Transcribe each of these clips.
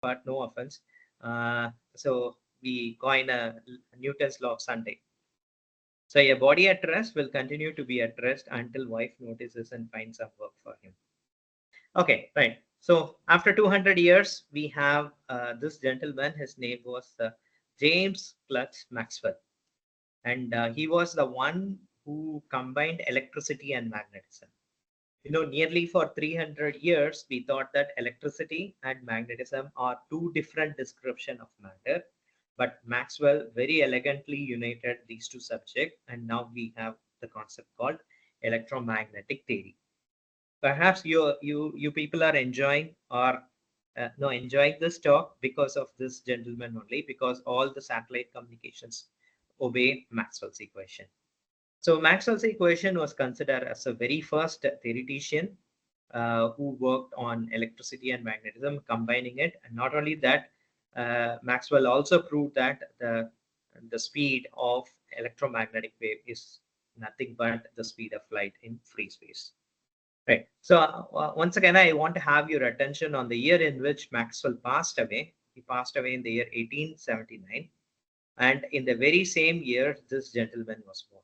but no offense. So we coin Newton's law of Sunday. So a body at rest will continue to be at rest until wife notices and finds some work for him. Okay, right. So after 200 years, we have this gentleman. His name was James Clerk Maxwell, and he was the one who combined electricity and magnetism. Nearly for 300 years, we thought that electricity and magnetism are two different descriptions of matter. But Maxwell very elegantly united these two subjects, and now we have the concept called electromagnetic theory. Perhaps you people are enjoying or no enjoying this talk because of this gentleman only, because all the satellite communications obey Maxwell's equation. So Maxwell's equation was considered as the very first theoretician who worked on electricity and magnetism, combining it. And not only that, Maxwell also proved that the speed of electromagnetic wave is nothing but the speed of light in free space. Right. So once again, I want to have your attention on the year in which Maxwell passed away. He passed away in the year 1879. And in the very same year, this gentleman was born.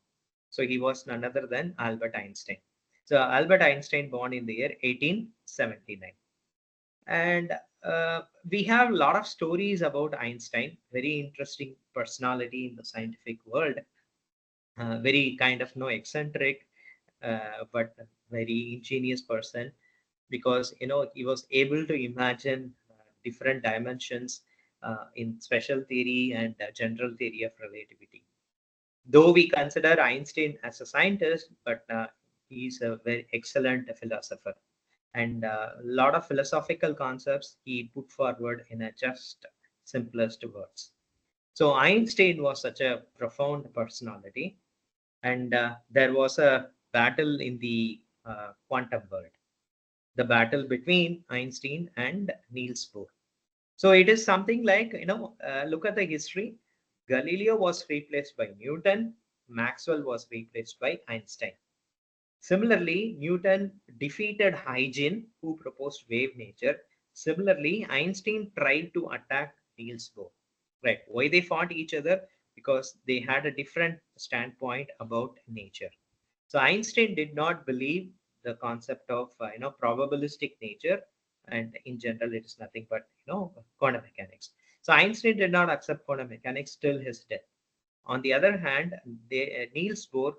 So he was none other than Albert Einstein. So Albert Einstein born in the year 1879. And we have a lot of stories about Einstein, very interesting personality in the scientific world, very kind of eccentric, but very ingenious person, because he was able to imagine different dimensions in special theory and general theory of relativity. Though we consider Einstein as a scientist, but he's a very excellent philosopher, and a lot of philosophical concepts he put forward in a just simplest words. So Einstein was such a profound personality, and there was a battle in the quantum world, the battle between Einstein and Niels Bohr. So it is something like, look at the history. Galileo was replaced by Newton, Maxwell was replaced by Einstein. Similarly, Newton defeated Huygens, who proposed wave nature. Similarly, Einstein tried to attack Niels Bohr. Right? Why they fought each other? Because they had a different standpoint about nature. So Einstein did not believe the concept of probabilistic nature, and in general, it is nothing but quantum mechanics. So Einstein did not accept quantum mechanics till his death. On the other hand, Niels Bohr,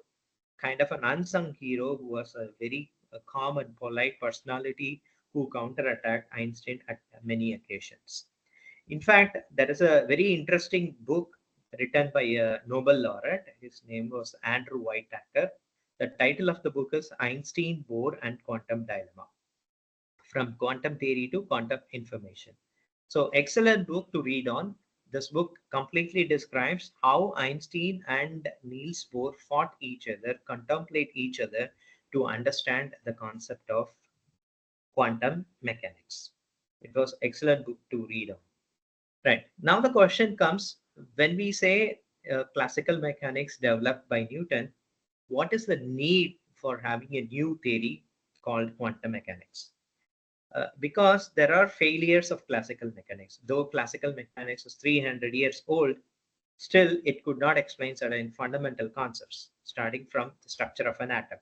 kind of an unsung hero who was a very calm and polite personality who counterattacked Einstein at many occasions. In fact, there is a very interesting book written by a Nobel laureate. His name was Andrew Whitaker. The title of the book is Einstein, Bohr, and Quantum Dilemma, From Quantum Theory to Quantum Information. So, excellent book to read on. This book completely describes how Einstein and Niels Bohr fought each other, contemplate each other to understand the concept of quantum mechanics. It was excellent book to read on. Right. Now the question comes, when we say classical mechanics developed by Newton, what is the need for having a new theory called quantum mechanics? Because there are failures of classical mechanics. Though classical mechanics is 300 years old, still it could not explain certain fundamental concepts, starting from the structure of an atom.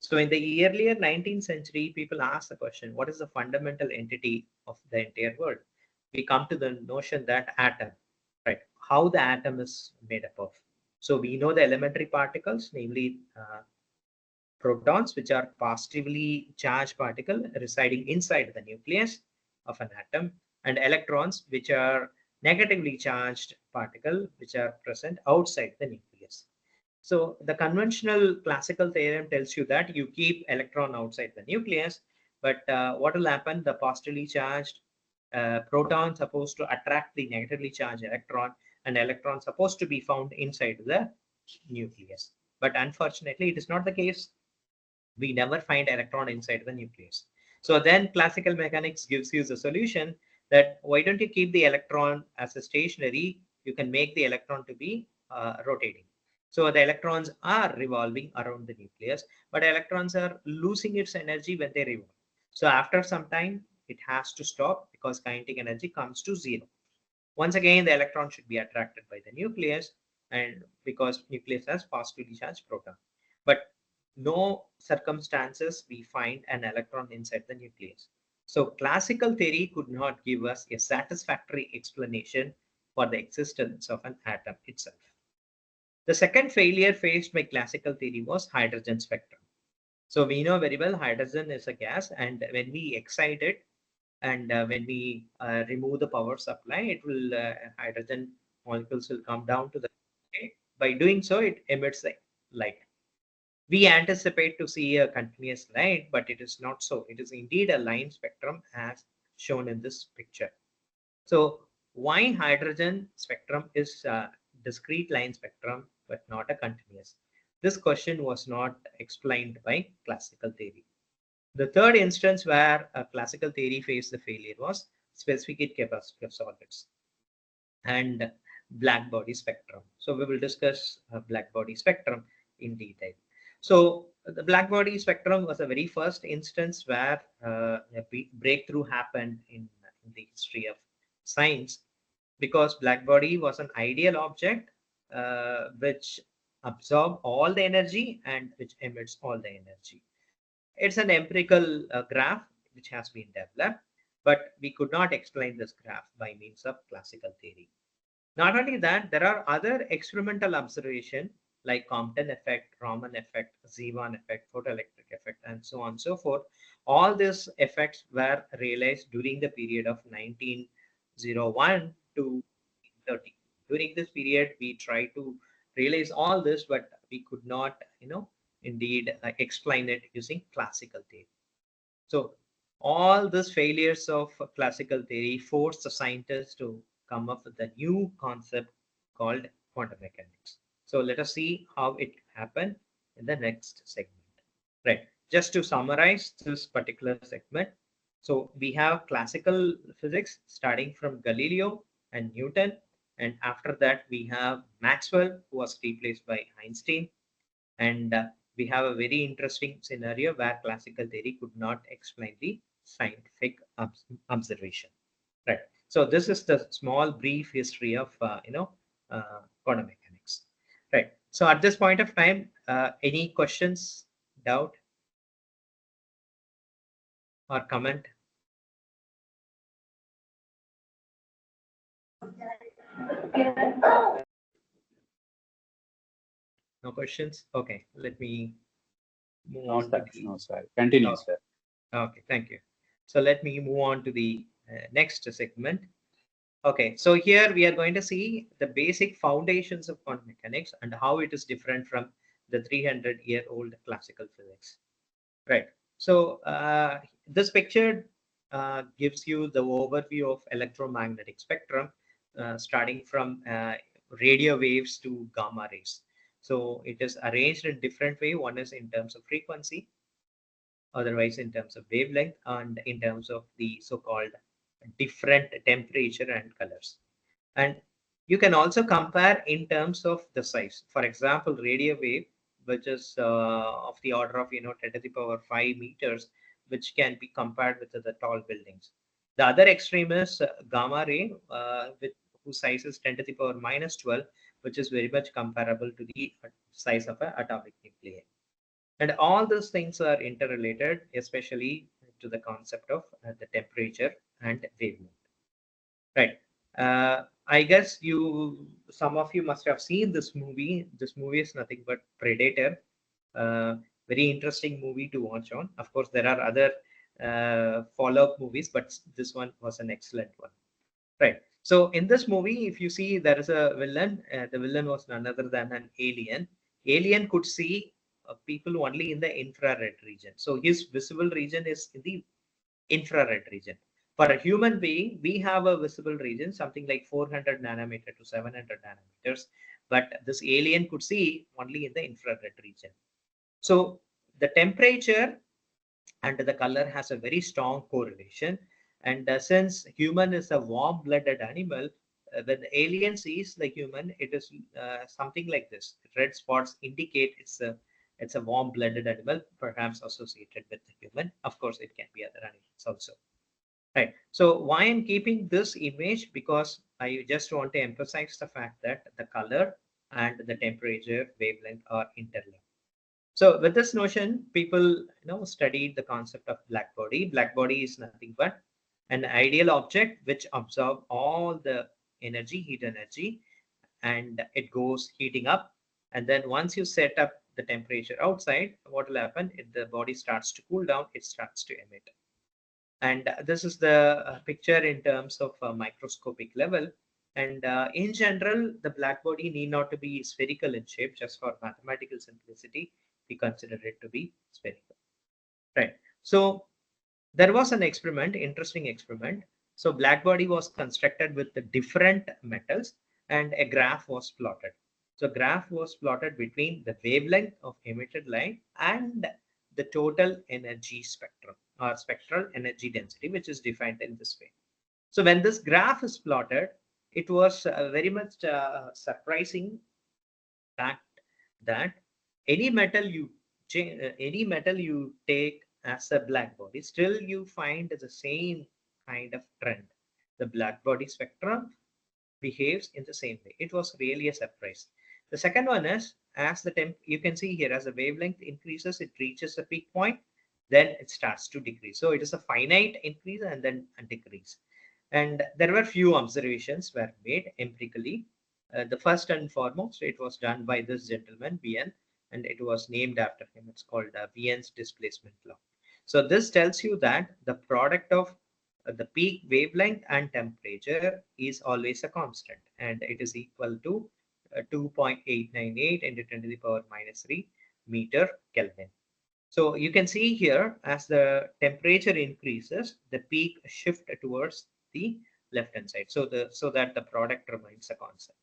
So in the earlier 19th century, people asked the question, what is the fundamental entity of the entire world? We come to the notion that atom, right? How the atom is made up of. So we know the elementary particles, namely protons, which are positively charged particle residing inside the nucleus of an atom, and electrons, which are negatively charged particle, which are present outside the nucleus. So the conventional classical theorem tells you that you keep electron outside the nucleus, but what will happen? The positively charged proton supposed to attract the negatively charged electron, and electron supposed to be found inside the nucleus. But unfortunately, it is not the case. We never find electron inside the nucleus. So then classical mechanics gives you the solution that why don't you keep the electron as a stationary? You can make the electron to be rotating. So the electrons are revolving around the nucleus, but electrons are losing its energy when they revolve. So after some time, it has to stop because kinetic energy comes to zero. Once again, the electron should be attracted by the nucleus, and because nucleus has positively charged proton. But no circumstances we find an electron inside the nucleus. So classical theory could not give us a satisfactory explanation for the existence of an atom itself. The second failure faced by classical theory was hydrogen spectrum. So we know very well hydrogen is a gas, and when we excite it and when we remove the power supply, it will hydrogen molecules will come down to the. Okay? By doing so, it emits the light. We anticipate to see a continuous light, but it is not so. It is indeed a line spectrum as shown in this picture. So why hydrogen spectrum is a discrete line spectrum but not a continuous? This question was not explained by classical theory. The third instance where classical theory faced the failure was specific heat capacity of solids and black body spectrum. So we will discuss black body spectrum in detail. So the black body spectrum was the very first instance where a breakthrough happened in the history of science, because black body was an ideal object which absorb all the energy and which emits all the energy. It's an empirical graph which has been developed, but we could not explain this graph by means of classical theory. Not only that, there are other experimental observations like Compton effect, Raman effect, Zeeman effect, photoelectric effect, and so on and so forth. All these effects were realized during the period of 1901 to 30. During this period, we tried to realize all this, but we could not, indeed explain it using classical theory. So all these failures of classical theory forced the scientists to come up with a new concept called quantum mechanics. So let us see how it happened in the next segment. Right. Just to summarize this particular segment. So we have classical physics starting from Galileo and Newton. And after that, we have Maxwell, who was replaced by Einstein. And we have a very interesting scenario where classical theory could not explain the scientific observation. Right. So this is the small brief history of quantum mechanics. Right. So at this point of time, any questions, doubt, or comment? No questions? Okay. Let me move No, on. sir. No, sir. Continue, Oh, sir. okay. Thank you. So let me move on to the next segment. Okay, so here we are going to see the basic foundations of quantum mechanics and how it is different from the 300-year-old classical physics. Right. So this picture gives you the overview of electromagnetic spectrum, starting from radio waves to gamma rays. So it is arranged in different way. One is in terms of frequency, otherwise in terms of wavelength, and in terms of the so-called different temperature and colors. And you can also compare in terms of the size. For example, radio wave, which is of the order of 10 to the power 5 meters, which can be compared with the tall buildings. The other extreme is gamma ray, with whose size is 10 to the power minus 12, which is very much comparable to the size of an atomic nuclei. And all those things are interrelated, especially to the concept of the temperature and wavelength. Right. I guess some of you must have seen this movie. This movie is nothing but Predator. Very interesting movie to watch on. Of course, there are other follow-up movies, but this one was an excellent one. Right. So in this movie, if you see, there is a villain. The villain was none other than an alien. Alien could see people only in the infrared region. So his visible region is in the infrared region. For a human being, we have a visible region, something like 400 nanometer to 700 nanometers, but this alien could see only in the infrared region. So the temperature and the color has a very strong correlation. And since human is a warm-blooded animal, when the alien sees the human, it is something like this. Red spots indicate it's a warm-blooded animal, perhaps associated with the human. Of course, it can be other animals also. Right. So why I'm keeping this image? Because I just want to emphasize the fact that the color and the temperature wavelength are interlinked. So with this notion, people studied the concept of black body. Black body is nothing but an ideal object which absorb all the energy, heat energy, and it goes heating up. And then once you set up the temperature outside, what will happen? If the body starts to cool down, it starts to emit. And this is the picture in terms of microscopic level. And in general, the black body need not to be spherical in shape. Just for mathematical simplicity, we consider it to be spherical. Right. So there was an experiment, interesting experiment. So black body was constructed with the different metals, and a graph was plotted. So graph was plotted between the wavelength of emitted light and the total energy spectrum, or spectral energy density, which is defined in this way. So when this graph is plotted, it was very much surprising fact that any metal you any metal you take as a black body, still you find the same kind of trend. The black body spectrum behaves in the same way. It was really a surprise. The second one is, as the temp, you can see here, as the wavelength increases, it reaches a peak point, then it starts to decrease. So it is a finite increase and then a decrease. And there were few observations were made empirically. The first and foremost, it was done by this gentleman, Bien, and it was named after him. It's called Bien's displacement law. So this tells you that the product of the peak wavelength and temperature is always a constant, and it is equal to 2.898 into 10 to the power minus 3 meter Kelvin. So you can see here, as the temperature increases, the peak shift towards the left hand side, so that the product remains a constant.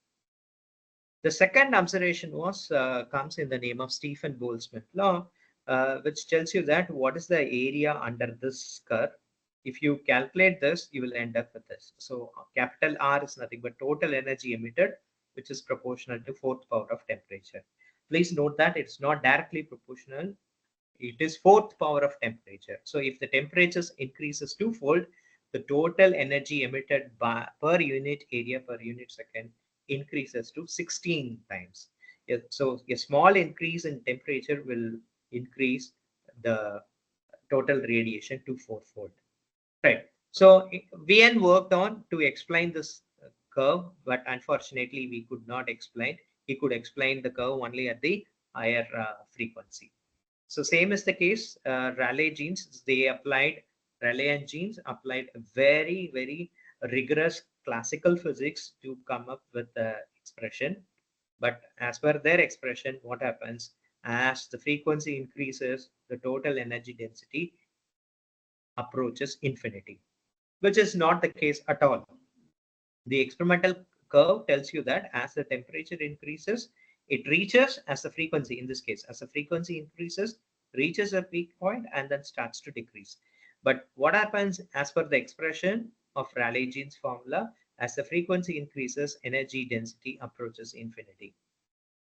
The second observation was comes in the name of Stephen Boltzmann law, which tells you that what is the area under this curve. If you calculate this, you will end up with this. So capital R is nothing but total energy emitted, which is proportional to fourth power of temperature. Please note that it's not directly proportional. It is fourth power of temperature. So if the temperature increases twofold, the total energy emitted per unit area per unit second increases to 16 times. So a small increase in temperature will increase the total radiation to fourfold. Right. So VN worked on to explain this curve, but unfortunately we could not explain. He could explain the curve only at the higher frequency. So same is the case. Rayleigh genes, Rayleigh and genes applied a very, very rigorous classical physics to come up with the expression. But as per their expression, what happens? As the frequency increases, the total energy density approaches infinity, which is not the case at all. The experimental curve tells you that as the temperature increases, it reaches, as the frequency, in this case, as the frequency increases, reaches a peak point and then starts to decrease. But what happens as per the expression of Rayleigh-Jeans formula, as the frequency increases, energy density approaches infinity.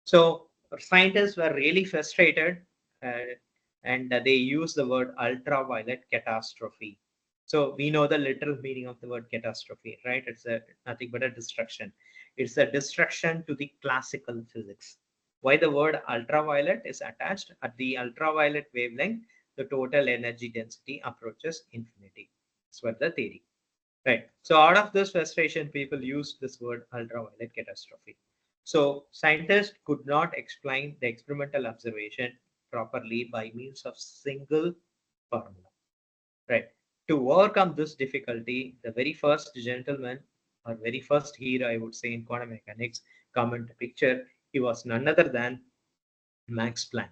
So scientists were really frustrated, uh, and they used the word ultraviolet catastrophe. So we know the literal meaning of the word catastrophe, right? It's nothing but a destruction. It's a destruction to the classical physics. Why the word ultraviolet is attached? At the ultraviolet wavelength, the total energy density approaches infinity. That's what the theory. Right. So out of this frustration, people use this word ultraviolet catastrophe. So scientists could not explain the experimental observation properly by means of single formula. Right. To overcome this difficulty, the very first gentleman, or very first hero, I would say, in quantum mechanics, come into picture. He was none other than Max Planck.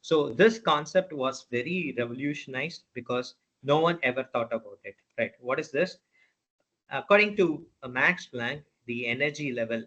So this concept was very revolutionized because no one ever thought about it. Right. What is this? According to Max Planck, the energy levels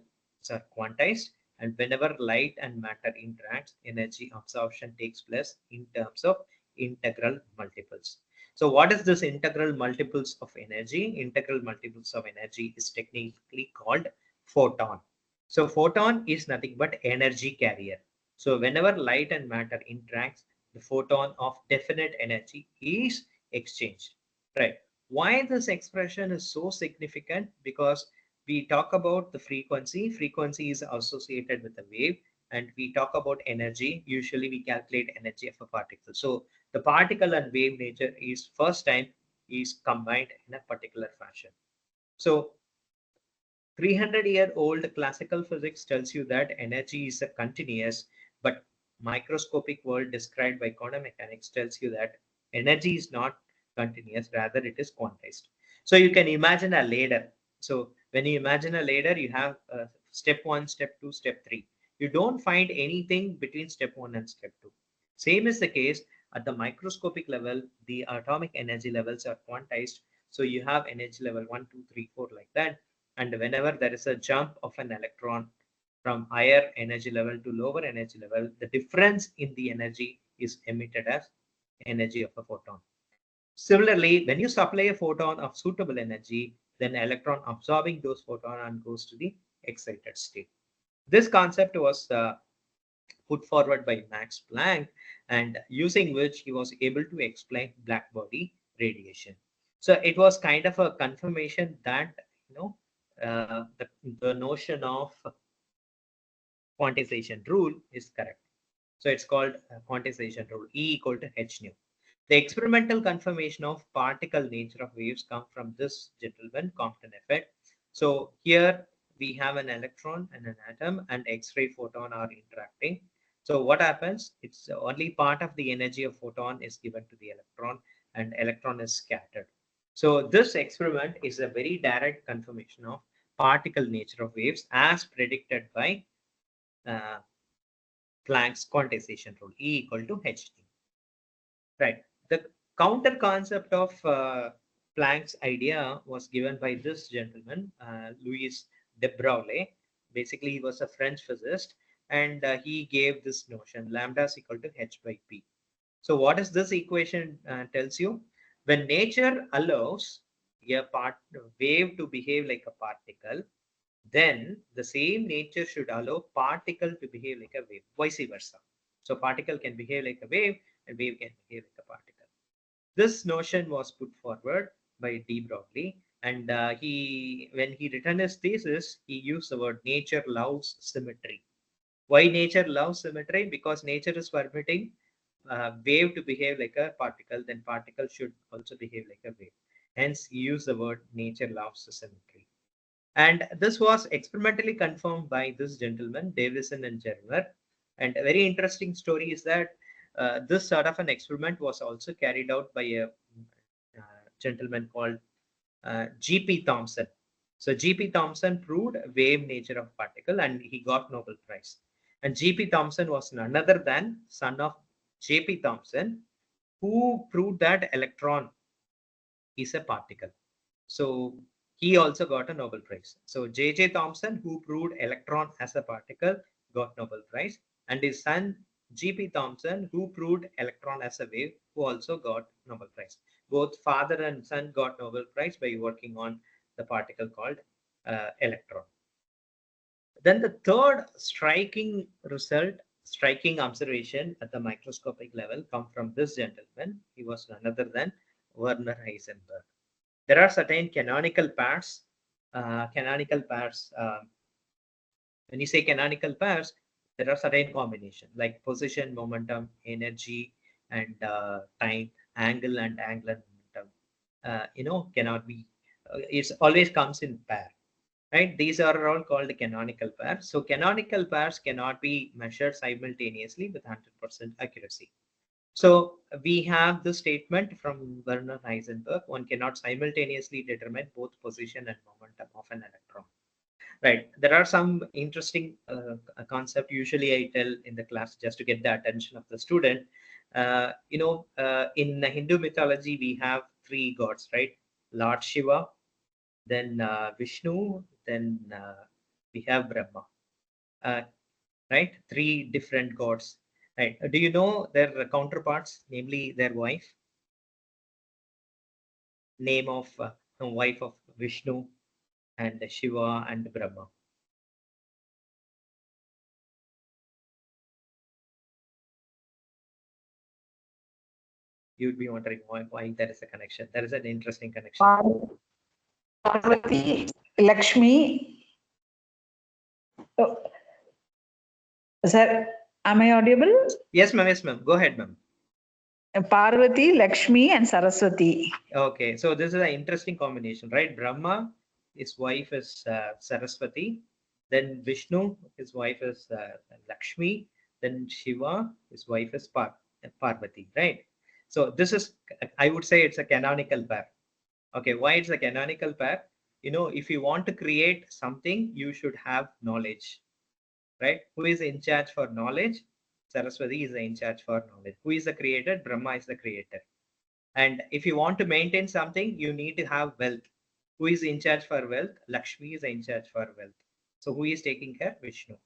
are quantized, and whenever light and matter interacts, energy absorption takes place in terms of integral multiples. So what is this integral multiples of energy? Integral multiples of energy is technically called photon. So photon is nothing but energy carrier. So whenever light and matter interacts, the photon of definite energy is exchanged. Right. Why this expression is so significant? Because we talk about the frequency. Frequency is associated with the wave, and we talk about energy. Usually, we calculate energy of a particle. So the particle and wave nature is first time is combined in a particular fashion. So 300-year-old classical physics tells you that energy is a continuous, but microscopic world described by quantum mechanics tells you that energy is not continuous, rather it is quantized. So you can imagine a ladder. So when you imagine a ladder, you have step 1, step 2, step 3. You don't find anything between step 1 and step 2. Same is the case at the microscopic level, the atomic energy levels are quantized. So you have energy level 1, 2, 3, 4 like that, and whenever there is a jump of an electron from higher energy level to lower energy level, the difference in the energy is emitted as energy of a photon. Similarly, when you supply a photon of suitable energy, then electron absorbing those photon and goes to the excited state. This concept was put forward by Max Planck, and using which he was able to explain black body radiation. So it was kind of a confirmation that you know the notion of quantization rule is correct. So it's called quantization rule, E equal to h nu. The experimental confirmation of particle nature of waves come from this gentleman, Compton effect. So here we have an electron and an atom, and X-ray photon are interacting. So what happens? It's only part of the energy of photon is given to the electron, and electron is scattered. So this experiment is a very direct confirmation of particle nature of waves as predicted by uh, Planck's quantization rule, E equal to h. Right. The counter concept of Planck's idea was given by this gentleman, Louis de Broglie. Basically, he was a French physicist, and he gave this notion: lambda is equal to h by p. So, what is this equation tells you? When nature allows a wave to behave like a particle, then the same nature should allow particle to behave like a wave, vice versa. So particle can behave like a wave and wave can behave like a particle. This notion was put forward by D. Broglie, and when he written his thesis, he used the word nature loves symmetry. Why nature loves symmetry? Because nature is permitting wave to behave like a particle, then particle should also behave like a wave. Hence, he used the word nature loves symmetry. And this was experimentally confirmed by this gentleman, Davison and Germer. And a very interesting story is that this sort of an experiment was also carried out by a gentleman called G.P. Thomson. So G.P. Thomson proved wave nature of particle and he got Nobel Prize. And G.P. Thomson was none other than son of J.P. Thomson, who proved that electron is a particle. So he also got a Nobel Prize. So J.J. Thomson, who proved electron as a particle, got Nobel Prize, and his son G.P. Thomson, who proved electron as a wave, who also got Nobel Prize. Both father and son got Nobel Prize by working on the particle called electron. Then the third striking observation at the microscopic level come from this gentleman. He was none other than Werner Heisenberg. There are certain canonical pairs. When you say canonical pairs, there are certain combinations like position, momentum, energy, and time, angle, and angular momentum. Cannot be. It always comes in pair, right? These are all called canonical pairs. So canonical pairs cannot be measured simultaneously with 100% accuracy. So we have the statement from Werner Heisenberg: one cannot simultaneously determine both position and momentum of an electron. Right. There are some interesting concept. Usually, I tell in the class just to get the attention of the student. In the Hindu mythology, we have three gods, right? Lord Shiva, then Vishnu, then we have Brahma. Uh, right? Three different gods. Right. Do you know their counterparts, namely their wife? Name of wife of Vishnu and Shiva and Brahma. You'd be wondering why there is a connection. There is an interesting connection. Parvati, Lakshmi. Oh, sir, am I audible? Yes, ma'am. Yes, ma'am. Go ahead, ma'am. Parvati, Lakshmi, and Saraswati. Okay, so this is an interesting combination, right? Brahma, his wife is Saraswati. Then Vishnu, his wife is Lakshmi. Then Shiva, his wife is Parvati, right? So this is, I would say, it's a canonical pair. Okay, why it's a canonical pair? If you want to create something, you should have knowledge, right? Who is in charge for knowledge? Saraswati is in charge for knowledge. Who is the creator? Brahma is the creator. And if you want to maintain something, you need to have wealth. Who is in charge for wealth? Lakshmi is in charge for wealth. So who is taking care? Vishnu.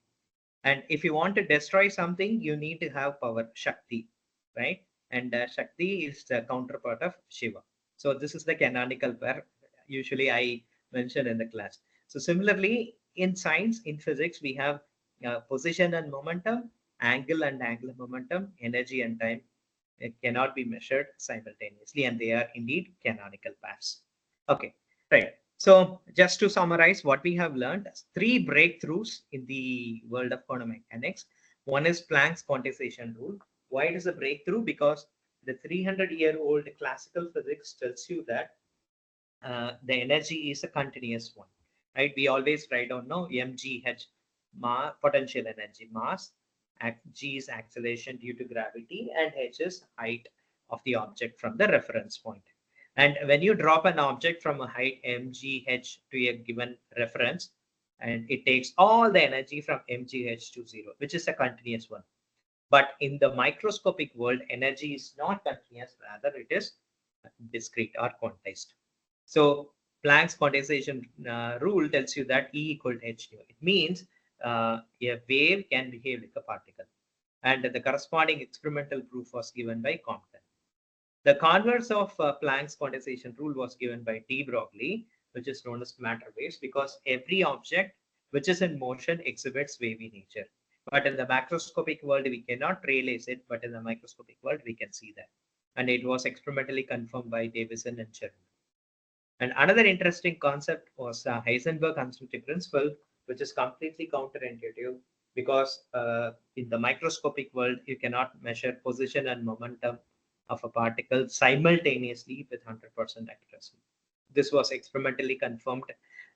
And if you want to destroy something, you need to have power, Shakti, right? And Shakti is the counterpart of Shiva. So this is the canonical pair. Usually I mention in the class. So similarly, in science, in physics, we have position and momentum, angle and angular momentum, energy and time. It cannot be measured simultaneously, and they are indeed canonical pairs. Okay, right. So just to summarize what we have learned, three breakthroughs in the world of quantum mechanics. One is Planck's quantization rule. Why it is a breakthrough? Because the 300-year-old classical physics tells you that the energy is a continuous one, right? We always write down now mgh, potential energy, mass, g is acceleration due to gravity, and h is height of the object from the reference point. And when you drop an object from a height mgh to a given reference, and it takes all the energy from mgh to 0, which is a continuous one. But in the microscopic world, energy is not continuous, rather it is discrete or quantized. So Planck's quantization rule tells you that E equal to h nu. It means a wave can behave like a particle. And the corresponding experimental proof was given by Compton. The converse of Planck's quantization rule was given by de Broglie, which is known as matter waves, because every object which is in motion exhibits wavy nature. But in the macroscopic world, we cannot realize it, but in the microscopic world, we can see that. And it was experimentally confirmed by Davison and Chernow. And another interesting concept was Heisenberg uncertainty principle, which is completely counterintuitive because in the microscopic world, you cannot measure position and momentum of a particle simultaneously with 100% accuracy. This was experimentally confirmed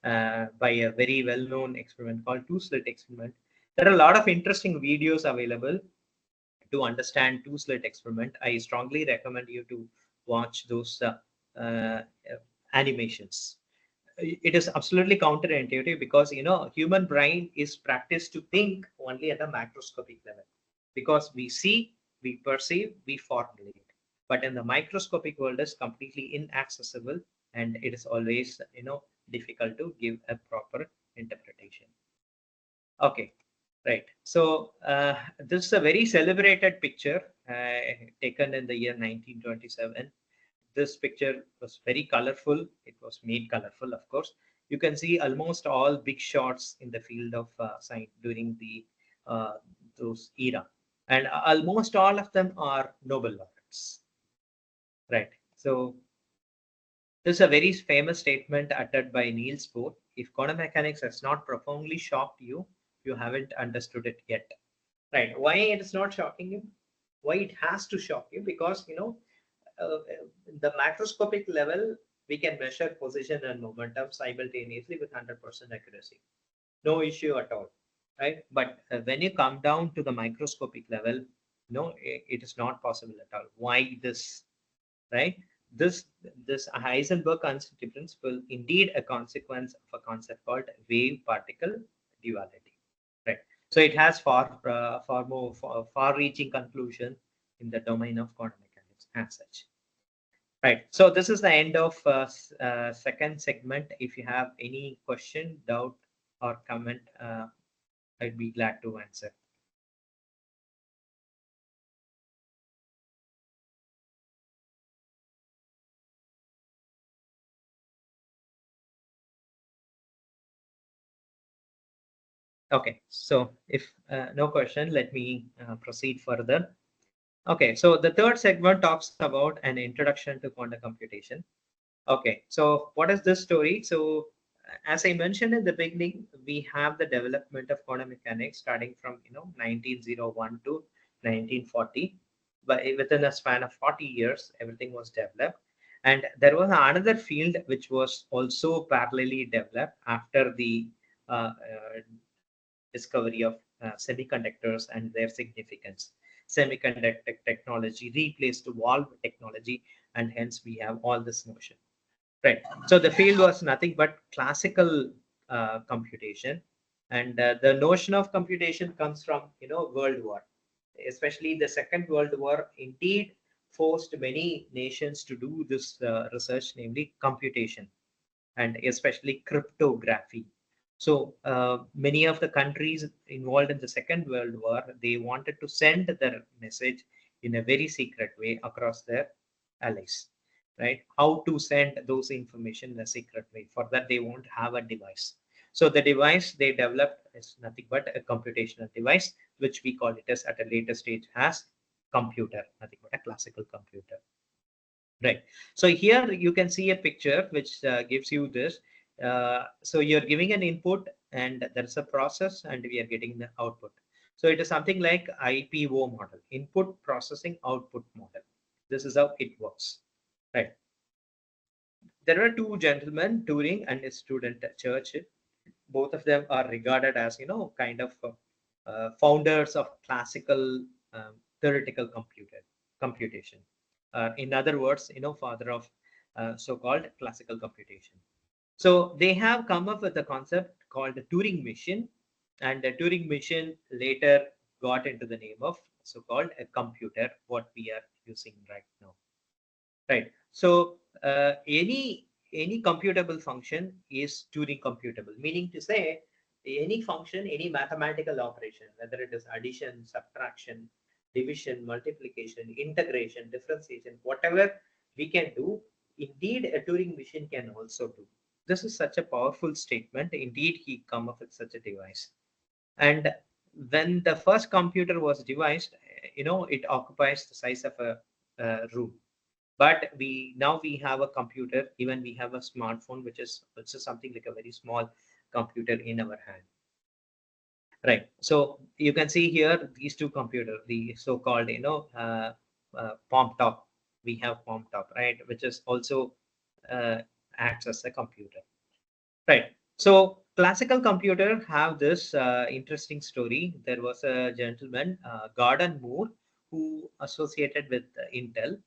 by a very well-known experiment called two-slit experiment. There are a lot of interesting videos available to understand two-slit experiment. I strongly recommend you to watch those uh, animations. It is absolutely counterintuitive because human brain is practiced to think only at the macroscopic level, because we see, we perceive, we formulate. But in the microscopic world is completely inaccessible, and it is always difficult to give a proper interpretation. Okay, right. So this is a very celebrated picture taken in the year 1927. This picture was very colorful. It was made colorful, of course. You can see almost all big shots in the field of science during the those era, and almost all of them are Nobel laureates, right? So this is a very famous statement uttered by Niels Bohr. If quantum mechanics has not profoundly shocked you, you haven't understood it yet, right? Why it is not shocking you? Why it has to shock you? Because the macroscopic level, we can measure position and momentum simultaneously with 100% accuracy. No issue at all, right? But when you come down to the microscopic level, no, it is not possible at all. Why this, right? This Heisenberg uncertainty principle indeed a consequence of a concept called wave particle duality, right? So it has far reaching conclusion in the domain of quantum mechanics as such. Right. So this is the end of second segment. If you have any question, doubt, or comment, I'd be glad to answer. Okay. So if no question, let me proceed further. Okay, so the third segment talks about an introduction to quantum computation. Okay, so what is this story? So, as I mentioned in the beginning, we have the development of quantum mechanics starting from 1901 to 1940. But within a span of 40 years, everything was developed. And there was another field which was also parallelly developed after the discovery of semiconductors and their significance. Semiconductor technology replaced valve technology, and hence we have all this notion. Right. So the field was nothing but classical computation, and the notion of computation comes from World War, especially the Second World War. Indeed, forced many nations to do this research, namely computation and especially cryptography. So many of the countries involved in the Second World War, they wanted to send their message in a very secret way across their allies, right? How to send those information in a secret way. For that, they won't have a device. So the device they developed is nothing but a computational device, which we call it as at a later stage as computer, nothing but a classical computer. Right. So here you can see a picture which gives you this. So you're giving an input and there's a process and we are getting the output. So it is something like IPO model, input processing output model. This is how it works. Right. There were two gentlemen, Turing and a student Churchill. Both of them are regarded as, kind of founders of classical theoretical computation. In other words, father of so-called classical computation. So they have come up with a concept called the Turing machine, and the Turing machine later got into the name of so-called a computer, what we are using right now. Right. So any computable function is Turing computable, meaning to say any function, any mathematical operation, whether it is addition, subtraction, division, multiplication, integration, differentiation, whatever we can do, indeed a Turing machine can also do. This is such a powerful statement. Indeed, he come up with such a device. And when the first computer was devised, it occupies the size of a room. But we have a computer, even we have a smartphone, which is something like a very small computer in our hand. Right. So you can see here these two computers, the so-called palm top. We have palm top, right, which is also uh, acts as a computer. Right. So classical computer have this interesting story. There was a gentleman, Gordon Moore, who associated with Intel.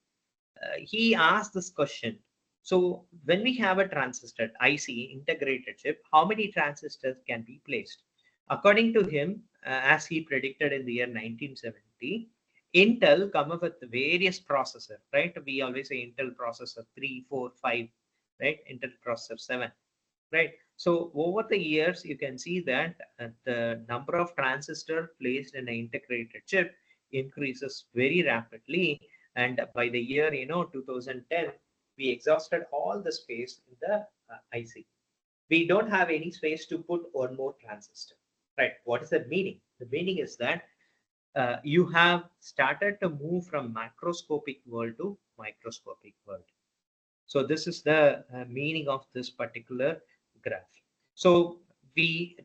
He asked this question. So when we have a transistor, IC, integrated chip, how many transistors can be placed? According to him, as he predicted in the year 1970, Intel come up with various processor, right? We always say Intel processor 3, 4, 5, right? Intel processor 7, right? So over the years, you can see that the number of transistor placed in an integrated chip increases very rapidly. And by the year, 2010, we exhausted all the space in the IC. We don't have any space to put one more transistor, right? What is the meaning? The meaning is that you have started to move from macroscopic world to microscopic world. So this is the meaning of this particular graph. So we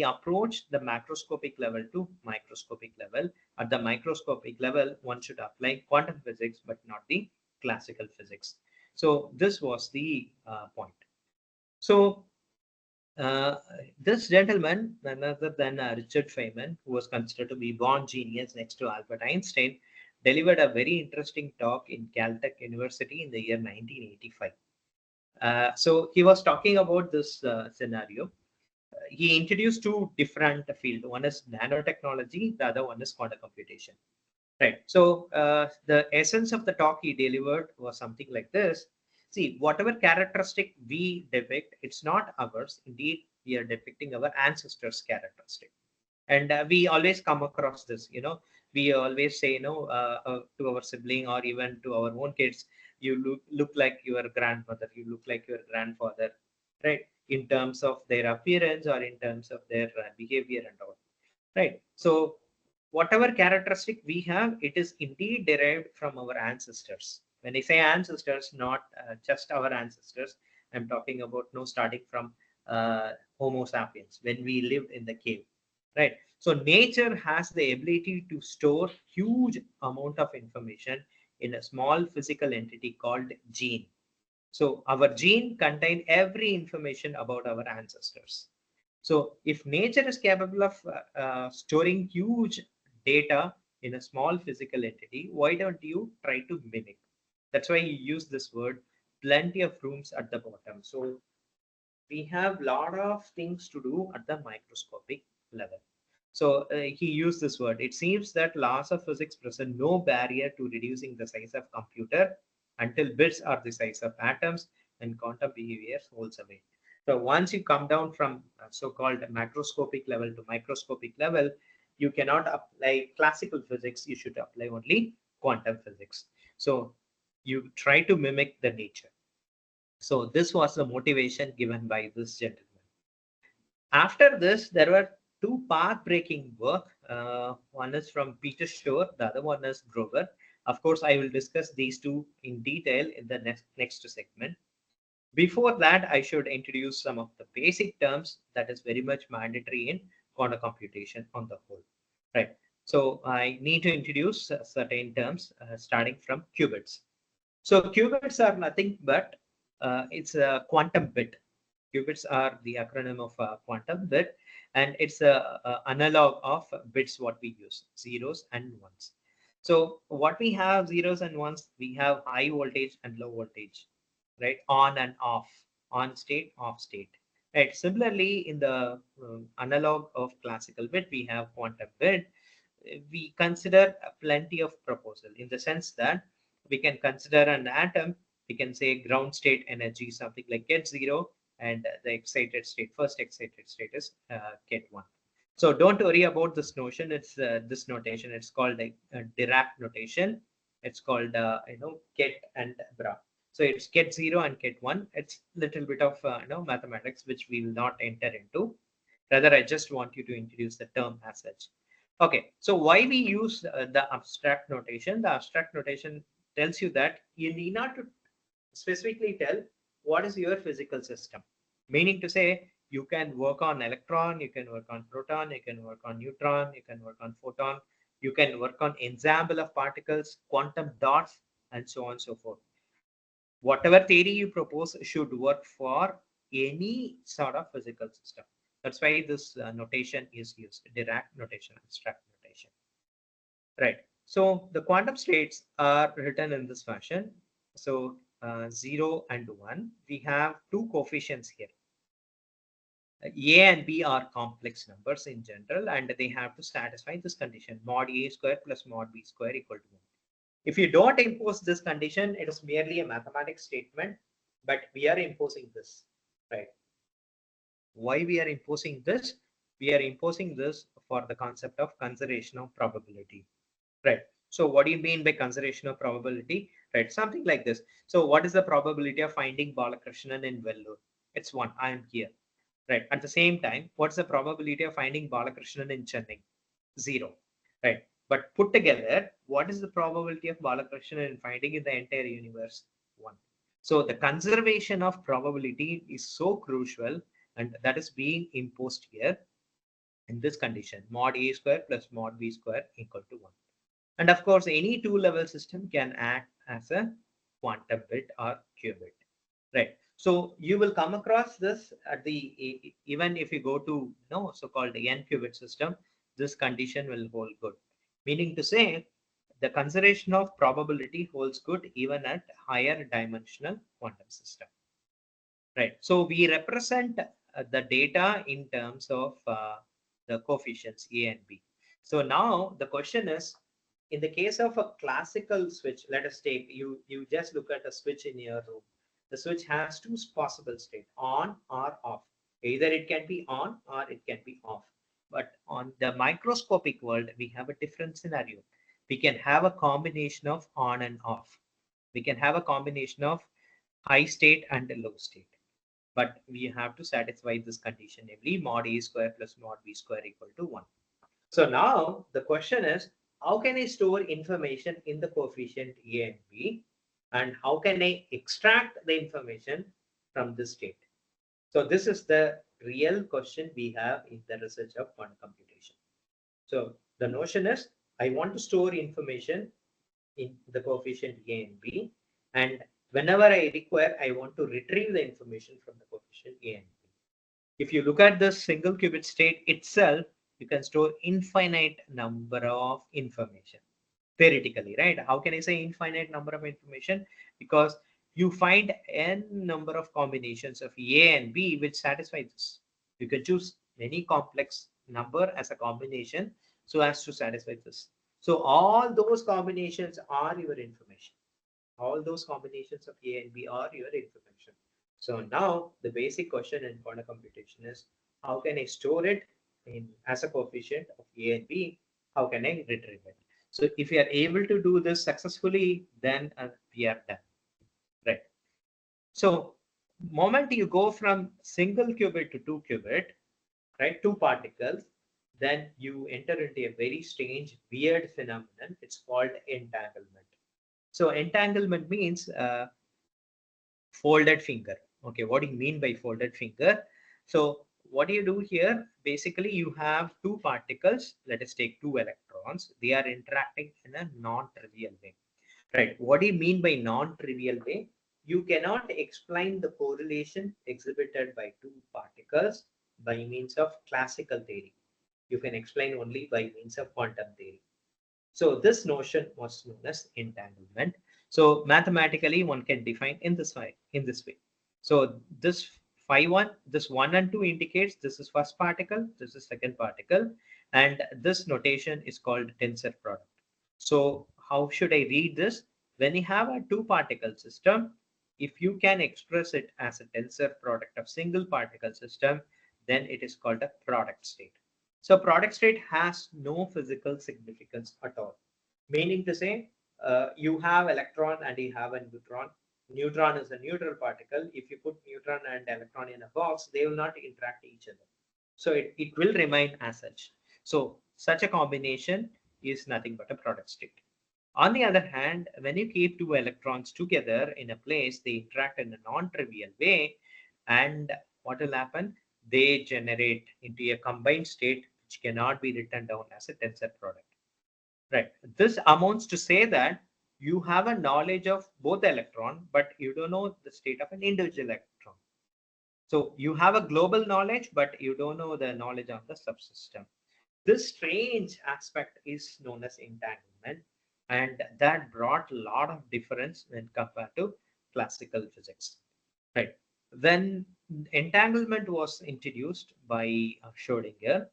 approached the macroscopic level to microscopic level. At the microscopic level, one should apply quantum physics, but not the classical physics. So this was the point. So uh, this gentleman, none other than Richard Feynman, who was considered to be born genius next to Albert Einstein, delivered a very interesting talk in Caltech University in the year 1985. So he was talking about this scenario. He introduced two different fields. One is nanotechnology, the other one is quantum computation. Right. So the essence of the talk he delivered was something like this. See, whatever characteristic we depict, it's not ours. Indeed, we are depicting our ancestors' characteristic. And we always come across this, we always say, to our sibling or even to our own kids, you look like your grandmother, you look like your grandfather, right? In terms of their appearance or in terms of their behavior and all, right? So whatever characteristic we have, it is indeed derived from our ancestors. When I say ancestors, not just our ancestors, I'm talking about no starting from Homo sapiens when we lived in the cave, right? So nature has the ability to store huge amount of information in a small physical entity called gene. So our gene contain every information about our ancestors. So if nature is capable of storing huge data in a small physical entity, why don't you try to mimic? That's why you use this word, plenty of rooms at the bottom. So we have a lot of things to do at the microscopic level. So he used this word. It seems that laws of physics present no barrier to reducing the size of computer until bits are the size of atoms and quantum behavior holds away. So once you come down from so-called macroscopic level to microscopic level, you cannot apply classical physics. You should apply only quantum physics. So you try to mimic the nature. So this was the motivation given by this gentleman. After this, there were two path-breaking work. One is from Peter Shore, the other one is Grover. Of course, I will discuss these two in detail in the next segment. Before that, I should introduce some of the basic terms that is very much mandatory in quantum computation on the whole. Right. So I need to introduce certain terms starting from qubits. So qubits are nothing but it's a quantum bit. Qubits are the acronym of quantum bit, and it's a analog of bits what we use, zeros and ones. So what we have zeros and ones, we have high voltage and low voltage, right? On and off, on state, off state. Right. Similarly, in the analog of classical bit, we have quantum bit. We consider plenty of proposal in the sense that we can consider an atom, we can say ground state energy, something like get zero, and the excited state, first excited state is get one. So don't worry about this notion. It's this notation. It's called a Dirac notation. It's called get and bra. So it's get zero and get one. It's little bit of mathematics which we will not enter into. Rather, I just want you to introduce the term as such. Okay, so why we use the abstract notation? The abstract notation tells you that you need not to specifically tell what is your physical system. Meaning to say, you can work on electron, you can work on proton, you can work on neutron, you can work on photon, you can work on ensemble of particles, quantum dots, and so on and so forth. Whatever theory you propose should work for any sort of physical system. That's why this notation is used, Dirac notation, abstract notation. Right. So the quantum states are written in this fashion. So 0 and 1, we have two coefficients here. A and B are complex numbers in general, and they have to satisfy this condition, mod A square plus mod B square equal to 1. If you don't impose this condition, it is merely a mathematics statement, but we are imposing this, right? Why we are imposing this? We are imposing this for the concept of conservation of probability, right? So what do you mean by conservation of probability, right? Something like this. So what is the probability of finding Balakrishnan in Vellore? It's 1. I am here, right? At the same time, what's the probability of finding Balakrishnan in Chennai? 0, right? But put together, what is the probability of Balakrishnan in finding in the entire universe? 1. So the conservation of probability is so crucial, and that is being imposed here in this condition, mod A square plus mod B square equal to 1. And of course, any two-level system can act as a quantum bit or qubit, right? So you will come across this at the, even if you go to so-called n qubit system, this condition will hold good. Meaning to say, the consideration of probability holds good even at higher dimensional quantum system, right? So we represent the data in terms of the coefficients A and B. So now the question is, in the case of a classical switch, let us take, you just look at a switch in your room. The switch has two possible states, on or off. Either it can be on or it can be off. But on the microscopic world, we have a different scenario. We can have a combination of on and off. We can have a combination of high state and a low state. But we have to satisfy this condition, namely mod A square plus mod B square equal to 1. So now the question is, how can I store information in the coefficient A and B? And how can I extract the information from this state? So this is the real question we have in the research of quantum computation. So the notion is, I want to store information in the coefficient A and B, and whenever I require, I want to retrieve the information from the coefficient A and B. If you look at the single qubit state itself, you can store infinite number of information theoretically, right? How can I say infinite number of information? Because you find n number of combinations of A and B which satisfy this. You can choose any complex number as a combination so as to satisfy this. So all those combinations are your information. All those combinations of A and B are your information. So now the basic question in quantum computation is, how can I store it in as a coefficient of A and B? How can I retrieve it? So if you are able to do this successfully, then we are done, right? So moment you go from single qubit to two qubit, right, two particles, then you enter into a very strange, weird phenomenon. It's called entanglement. So entanglement means folded finger. Okay, what do you mean by folded finger? So what do you do here? Basically, you have two particles. Let us take two electrons. They are interacting in a non-trivial way. Right. What do you mean by non-trivial way? You cannot explain the correlation exhibited by two particles by means of classical theory. You can explain only by means of quantum theory. So this notion was known as entanglement. So mathematically, one can define in this way. So this phi one, this one and two indicates this is first particle, this is second particle, and this notation is called tensor product. So how should I read this? When you have a two particle system, if you can express it as a tensor product of single particle system, then it is called a product state. So product state has no physical significance at all. Meaning to say, you have electron and you have a neutron. Neutron is a neutral particle. If you put neutron and electron in a box, they will not interact each other. So it will remain as such. So such a combination is nothing but a product state. On the other hand, when you keep two electrons together in a place, they interact in a non-trivial way. And what will happen? They generate into a combined state which cannot be written down as a tensor product. Right. This amounts to say that you have a knowledge of both electron, but you don't know the state of an individual electron. So you have a global knowledge, but you don't know the knowledge of the subsystem. This strange aspect is known as entanglement, and that brought a lot of difference when compared to classical physics. Right. When entanglement was introduced by Schrodinger,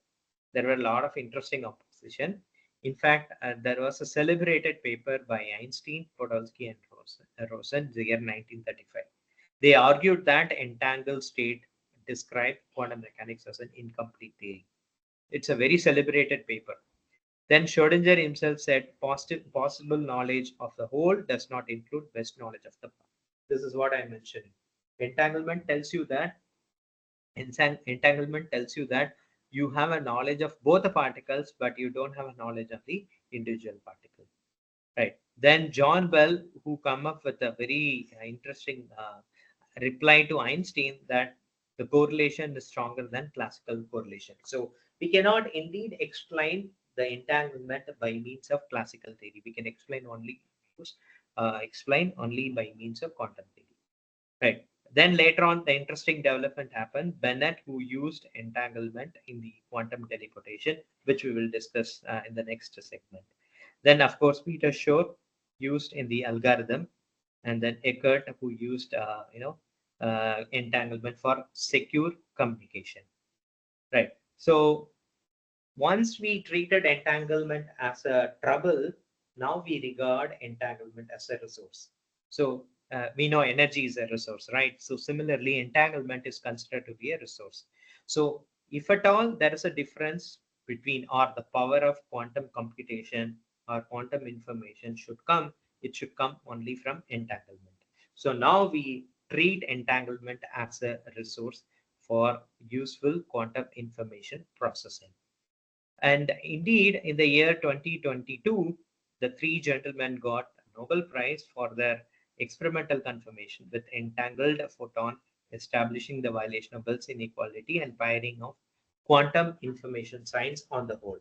there were a lot of interesting opposition. In fact, there was a celebrated paper by Einstein, Podolsky, and Rosen in the year 1935. They argued that entangled state described quantum mechanics as an incomplete theory. It's a very celebrated paper. Then Schrodinger himself said possible knowledge of the whole does not include best knowledge of the part. This is what I mentioned. Entanglement tells you that entanglement tells you that you have a knowledge of both the particles, but you don't have a knowledge of the individual particle. Right. Then John Bell, who come up with a very interesting reply to Einstein that the correlation is stronger than classical correlation. So we cannot indeed explain the entanglement by means of classical theory. We can explain only by means of quantum theory. Right. Then later on, the interesting development happened. Bennett, who used entanglement in the quantum teleportation, which we will discuss in the next segment. Then, of course, Peter Shor used in the algorithm, and then Eckert, who used, entanglement for secure communication. Right. So once we treated entanglement as a trouble, now we regard entanglement as a resource. So we know energy is a resource, right? So similarly, entanglement is considered to be a resource. So if at all there is a difference between or the power of quantum computation or quantum information should come, it should come only from entanglement. So now we treat entanglement as a resource for useful quantum information processing. And indeed, in the year 2022, the three gentlemen got a Nobel Prize for their experimental confirmation with entangled photon, establishing the violation of Bell's inequality and pioneering of quantum information science on the whole.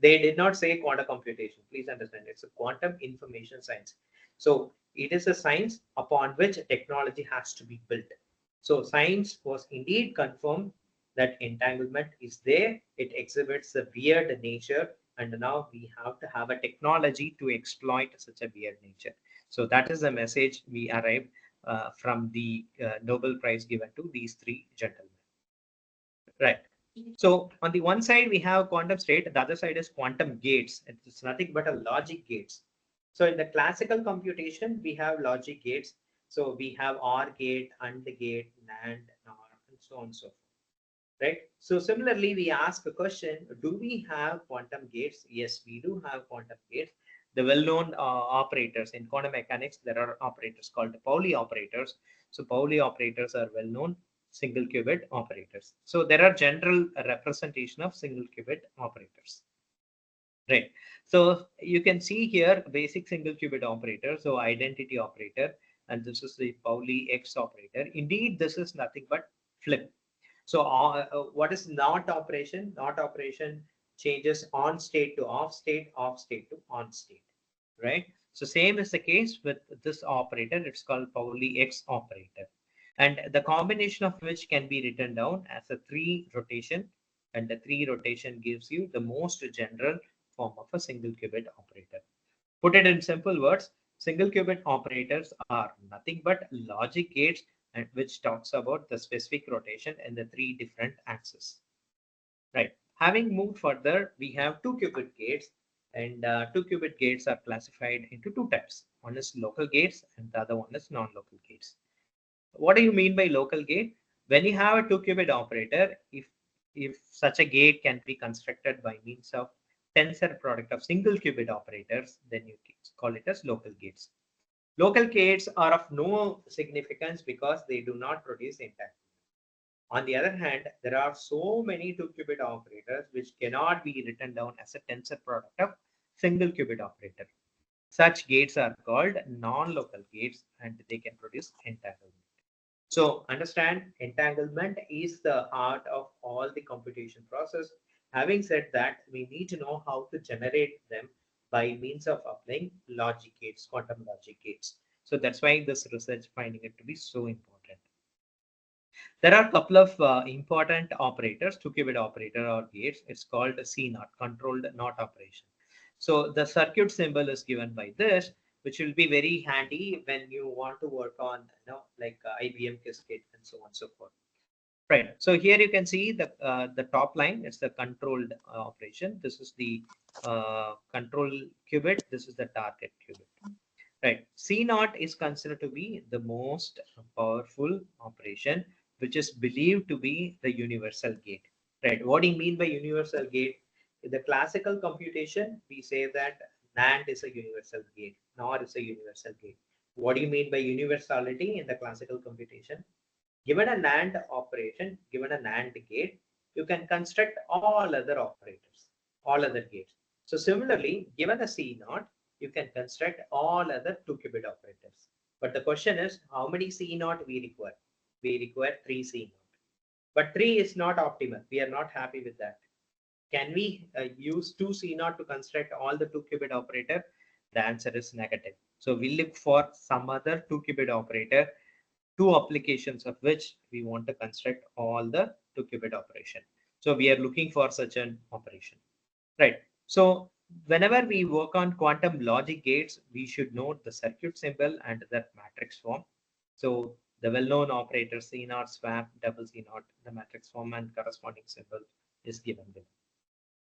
They did not say quantum computation. Please understand, it's a quantum information science. So it is a science upon which technology has to be built. So science was indeed confirmed that entanglement is there. It exhibits the weird nature, and now we have to have a technology to exploit such a weird nature. So that is the message we arrived from the Nobel Prize given to these three gentlemen. Right. So on the one side, we have quantum state. The other side is quantum gates. It's nothing but a logic gates. So in the classical computation, we have logic gates. So we have OR gate, AND gate, NAND, NOR, and so on and so forth. Right. So similarly, we ask a question, do we have quantum gates? Yes, we do have quantum gates. The well-known operators in quantum mechanics, there are operators called Pauli operators. So Pauli operators are well-known single qubit operators. So there are general representation of single qubit operators. Right. So you can see here basic single qubit operator. So identity operator, and this is the Pauli X operator. Indeed, this is nothing but flip. So what is not operation? Not operation changes on state to off state to on state, right? So same is the case with this operator. It's called Pauli X operator. And the combination of which can be written down as a 3 rotation. And the 3 rotation gives you the most general form of a single qubit operator. Put it in simple words, single qubit operators are nothing but logic gates, and which talks about the specific rotation in the 3 different axes. Right. Having moved further, we have 2 qubit gates, and 2 qubit gates are classified into 2 types. One is local gates, and the other one is non-local gates. What do you mean by local gate? When you have a 2 qubit operator, if such a gate can be constructed by means of tensor product of single qubit operators, then you call it as local gates. Local gates are of no significance because they do not produce entanglement. On the other hand, there are so many 2 qubit operators which cannot be written down as a tensor product of single qubit operator. Such gates are called non-local gates, and they can produce entanglement. So understand, entanglement is the heart of all the computation process. Having said that, we need to know how to generate them by means of applying logic gates, quantum logic gates. So that's why this research finding it to be so important. There are a couple of important operators, 2 qubit operator or gates. It's called C not, controlled not operation. So the circuit symbol is given by this, which will be very handy when you want to work on, like IBM Qiskit and so on and so forth. Right. So here you can see the top line. It's the controlled operation. This is the control qubit. This is the target qubit. Right. C naught is considered to be the most powerful operation, which is believed to be the universal gate. Right. What do you mean by universal gate? In the classical computation, we say that NAND is a universal gate, NOR is a universal gate. What do you mean by universality in the classical computation? Given a NAND operation, given a NAND gate, you can construct all other operators, all other gates. So similarly, given a C naught, you can construct all other 2 qubit operators. But the question is, how many C naught we require? We require 3 C naught. But 3 is not optimal. We are not happy with that. Can we use 2 C naught to construct all the 2 qubit operator? The answer is negative. So we look for some other 2 qubit operator, 2 applications of which we want to construct all the 2 qubit operation. So we are looking for such an operation, right? So whenever we work on quantum logic gates, we should note the circuit symbol and that matrix form. So the well-known operator C naught, swap, double C naught, the matrix form and corresponding symbol is given below.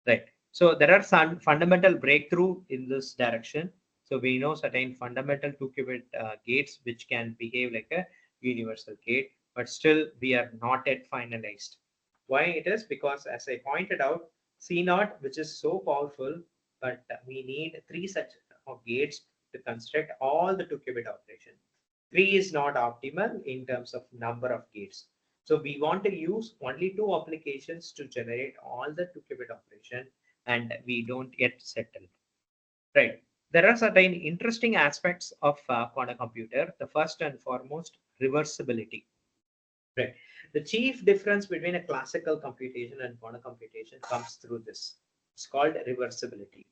Right. So there are some fundamental breakthrough in this direction. So we know certain fundamental 2 qubit gates which can behave like a universal gate, but still we are not yet finalized. Why it is? Because as I pointed out, C naught, which is so powerful, but we need 3 such gates to construct all the 2 qubit operation. 3 is not optimal in terms of number of gates. So we want to use only 2 applications to generate all the 2 qubit operation. and we don't yet settle. Right. There are certain interesting aspects of quantum computer. The first and foremost, reversibility. Right. The chief difference between a classical computation and quantum computation comes through this. It's called reversibility.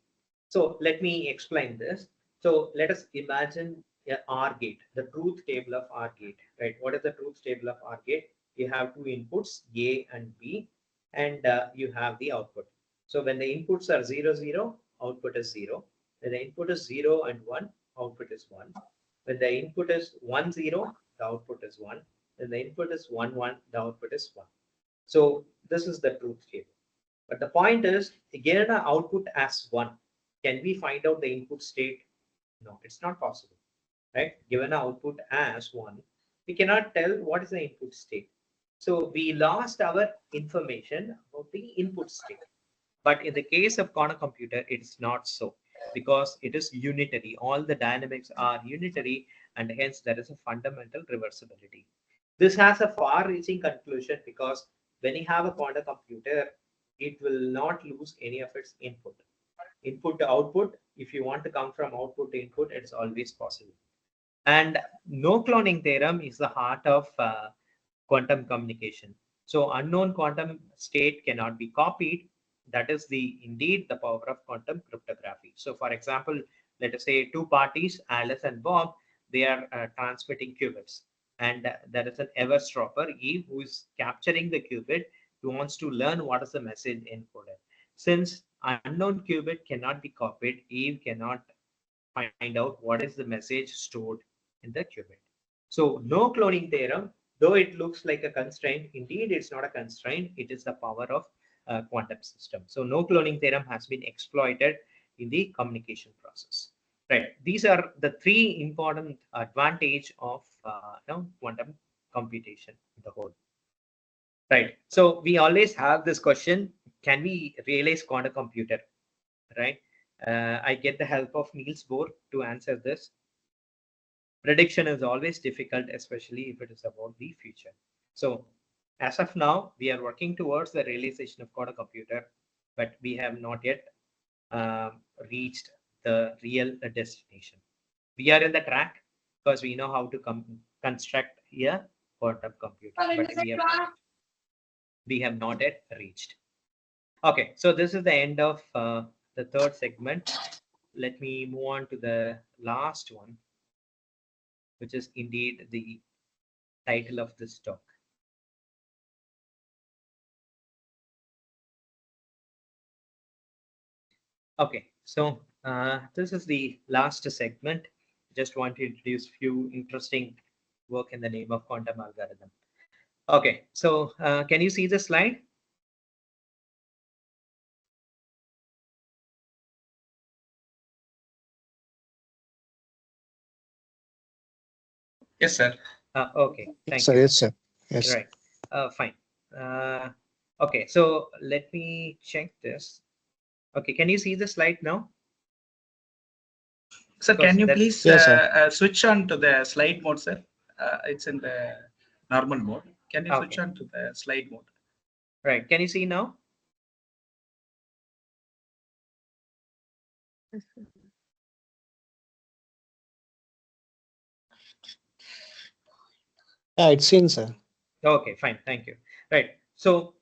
So let me explain this. So let us imagine a OR gate, the truth table of OR gate, right? What is the truth table of OR gate? You have two inputs, A and B, and you have the output. So when the inputs are 0, 0, output is 0. When the input is 0 and 1, output is 1. When the input is 1, 0, the output is 1. When the input is 1, 1, the output is 1. So this is the truth table. But the point is, given an output as 1, can we find out the input state? No, it's not possible, right? Given an output as 1, we cannot tell what is the input state. So we lost our information about the input state. But in the case of quantum computer, it's not so, because it is unitary. All the dynamics are unitary, and hence there is a fundamental reversibility. This has a far-reaching conclusion because when you have a quantum computer, it will not lose any of its input. Input to output, if you want to come from output to input, it's always possible. And no cloning theorem is the heart of quantum communication. So unknown quantum state cannot be copied. That is indeed the power of quantum cryptography. So for example, let us say two parties, Alice and Bob, they are transmitting qubits. And there is an eavesdropper, Eve, who is capturing the qubit, who wants to learn what is the message encoded. Since unknown qubit cannot be copied, Eve cannot find out what is the message stored in the qubit. So no cloning theorem, though it looks like a constraint, indeed it's not a constraint, it is the power of quantum system. So no cloning theorem has been exploited in the communication process. Right. These are the three important advantage of quantum computation in the whole. Right. So we always have this question: can we realize quantum computer? Right. I get the help of Niels Bohr to answer this. Prediction is always difficult, especially if it is about the future. So as of now, we are working towards the realization of quantum computer, but we have not yet reached the real destination. We are in the track because we know how to construct a quantum computer, but we have not yet reached. Okay, so this is the end of the third segment. Let me move on to the last one, which is indeed the title of this talk. Okay, so this is the last segment. Just want to introduce few interesting work in the name of quantum algorithm. Okay, so can you see the slide? Yes, sir. Okay, thank Sir, you. yes, sir. Yes. Right, fine. Okay, so let me check this. Okay, can you see the slide now? Sir, Because can you that- please Yes, sir. switch on to the slide mode, sir? It's in the normal mode. Can you switch Okay. on to the slide mode? Right, can you see now? Yeah, it's seen, sir. Okay, fine. Thank you. Right. So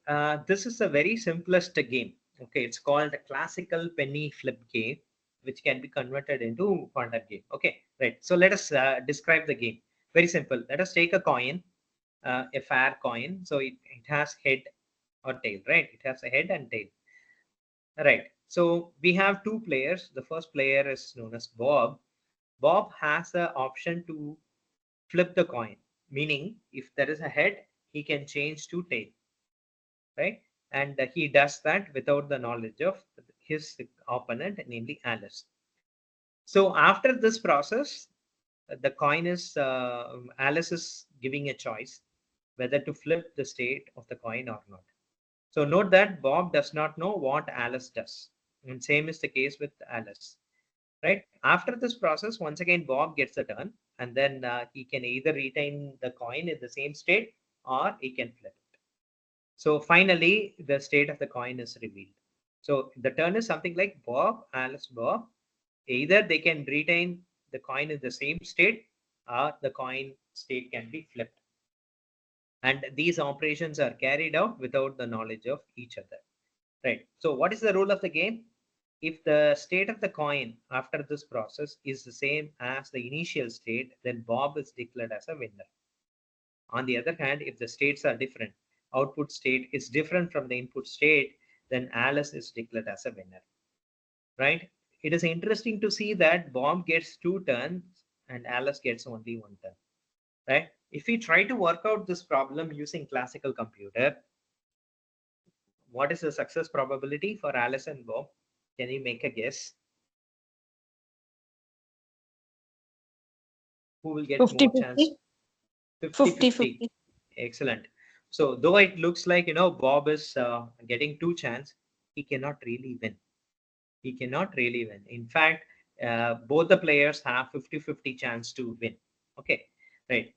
this is a very simplest game. Okay, it's called a classical penny flip game, which can be converted into quantum game. Okay, right. So let us describe the game. Very simple. Let us take a coin, a fair coin. So it has head or tail, right? It has a head and tail. Right. So we have two players. The first player is known as Bob. Bob has the option to flip the coin, meaning if there is a head, he can change to tail, right? And he does that without the knowledge of his opponent, namely Alice. So after this process, the coin is Alice is giving a choice whether to flip the state of the coin or not. So note that Bob does not know what Alice does. And same is the case with Alice, right? After this process, once again, Bob gets a turn, and then he can either retain the coin in the same state or he can flip it. So finally, the state of the coin is revealed. So the turn is something like Bob, Alice, Bob. Either they can retain the coin in the same state or the coin state can be flipped. And these operations are carried out without the knowledge of each other. Right. So what is the rule of the game? If the state of the coin after this process is the same as the initial state, then Bob is declared as a winner. On the other hand, if the states are different, output state is different from the input state, then Alice is declared as a winner. Right? It is interesting to see that Bob gets 2 turns and Alice gets only 1 turn. Right? If we try to work out this problem using classical computer, what is the success probability for Alice and Bob? Can you make a guess? Who will get 50, more chance? 50, 50-50. Excellent. So though it looks like, Bob is getting 2 chances, he cannot really win. He cannot really win. In fact, both the players have 50-50 chance to win. Okay, right.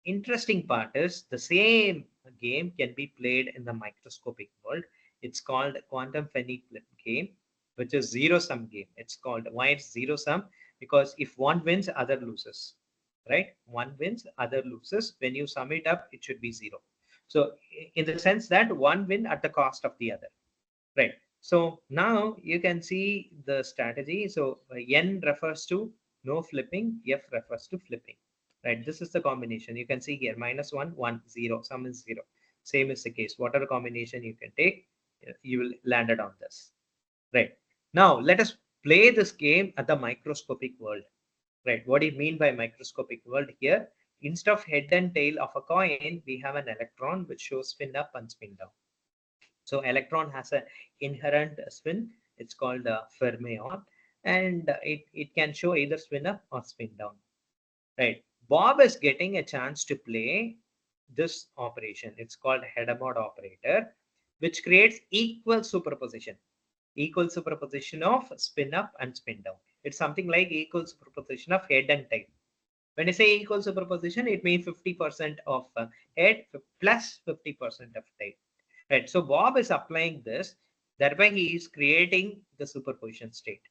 Interesting part is the same game can be played in the microscopic world. It's called quantum finite game, which is zero-sum game. It's called, why it's zero-sum? Because if one wins, other loses, right? One wins, other loses. When you sum it up, it should be zero. So in the sense that one win at the cost of the other, right? So now you can see the strategy. So N refers to no flipping, F refers to flipping, right? This is the combination. You can see here -1, 1, 0, sum is 0. Same is the case. Whatever combination you can take, you will land it on this, right? Now let us play this game at the microscopic world, right? What do you mean by microscopic world here? Instead of head and tail of a coin, we have an electron which shows spin up and spin down. So electron has an inherent spin. It's called a fermion, and it can show either spin up or spin down. Right. Bob is getting a chance to play this operation. It's called head-mod operator, which creates equal superposition. Equal superposition of spin up and spin down. It's something like equal superposition of head and tail. When I say equal superposition, it means 50% of head plus 50% of tail. Right. So Bob is applying this, thereby he is creating the superposition state.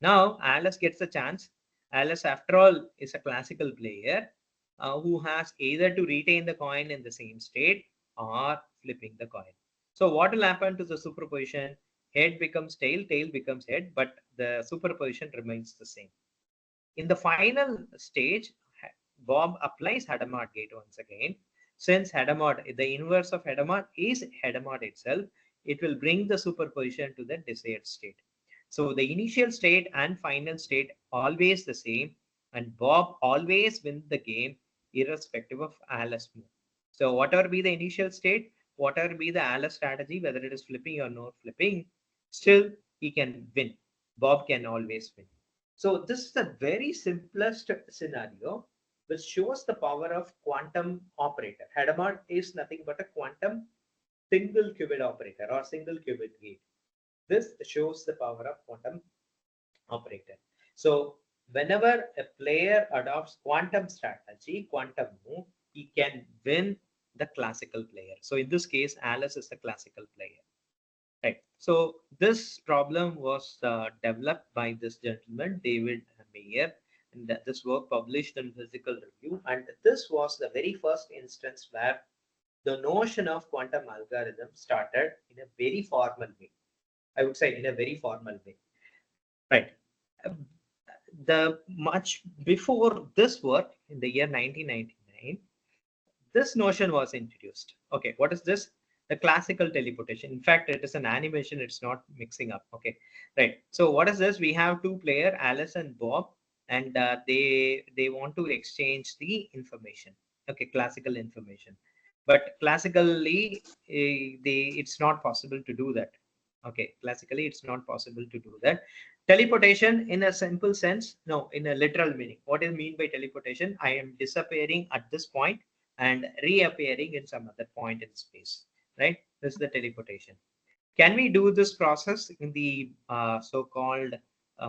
Now Alice gets a chance. Alice, after all, is a classical player who has either to retain the coin in the same state or flipping the coin. So what will happen to the superposition? Head becomes tail, tail becomes head, but the superposition remains the same. In the final stage, Bob applies Hadamard gate once again. Since Hadamard, the inverse of Hadamard is Hadamard itself, it will bring the superposition to the desired state. So the initial state and final state always the same, and Bob always wins the game irrespective of Alice move. So whatever be the initial state, whatever be the Alice strategy, whether it is flipping or no flipping, still he can win. Bob can always win. So this is the very simplest scenario which shows the power of quantum operator. Hadamard is nothing but a quantum single qubit operator or single qubit gate. This shows the power of quantum operator. So whenever a player adopts quantum strategy, quantum move, he can win the classical player. So in this case, Alice is the classical player. Right. So this problem was developed by this gentleman, David Mayer, and this work published in Physical Review. And this was the very first instance where the notion of quantum algorithm started in a very formal way. I would say in a very formal way. Right. The much before this work in the year 1999, this notion was introduced. Okay, what is this? The classical teleportation. In fact, it is an animation, it's not mixing up. Okay, right. So what is this? We have two players, Alice and Bob, and they want to exchange the information. Okay, classical information. But classically, it's not possible to do that. Okay, classically, it's not possible to do that. Teleportation in a simple sense, no, in a literal meaning. What is mean by teleportation? I am disappearing at this point and reappearing in some other point in space, right? This is the teleportation. Can we do this process in the so-called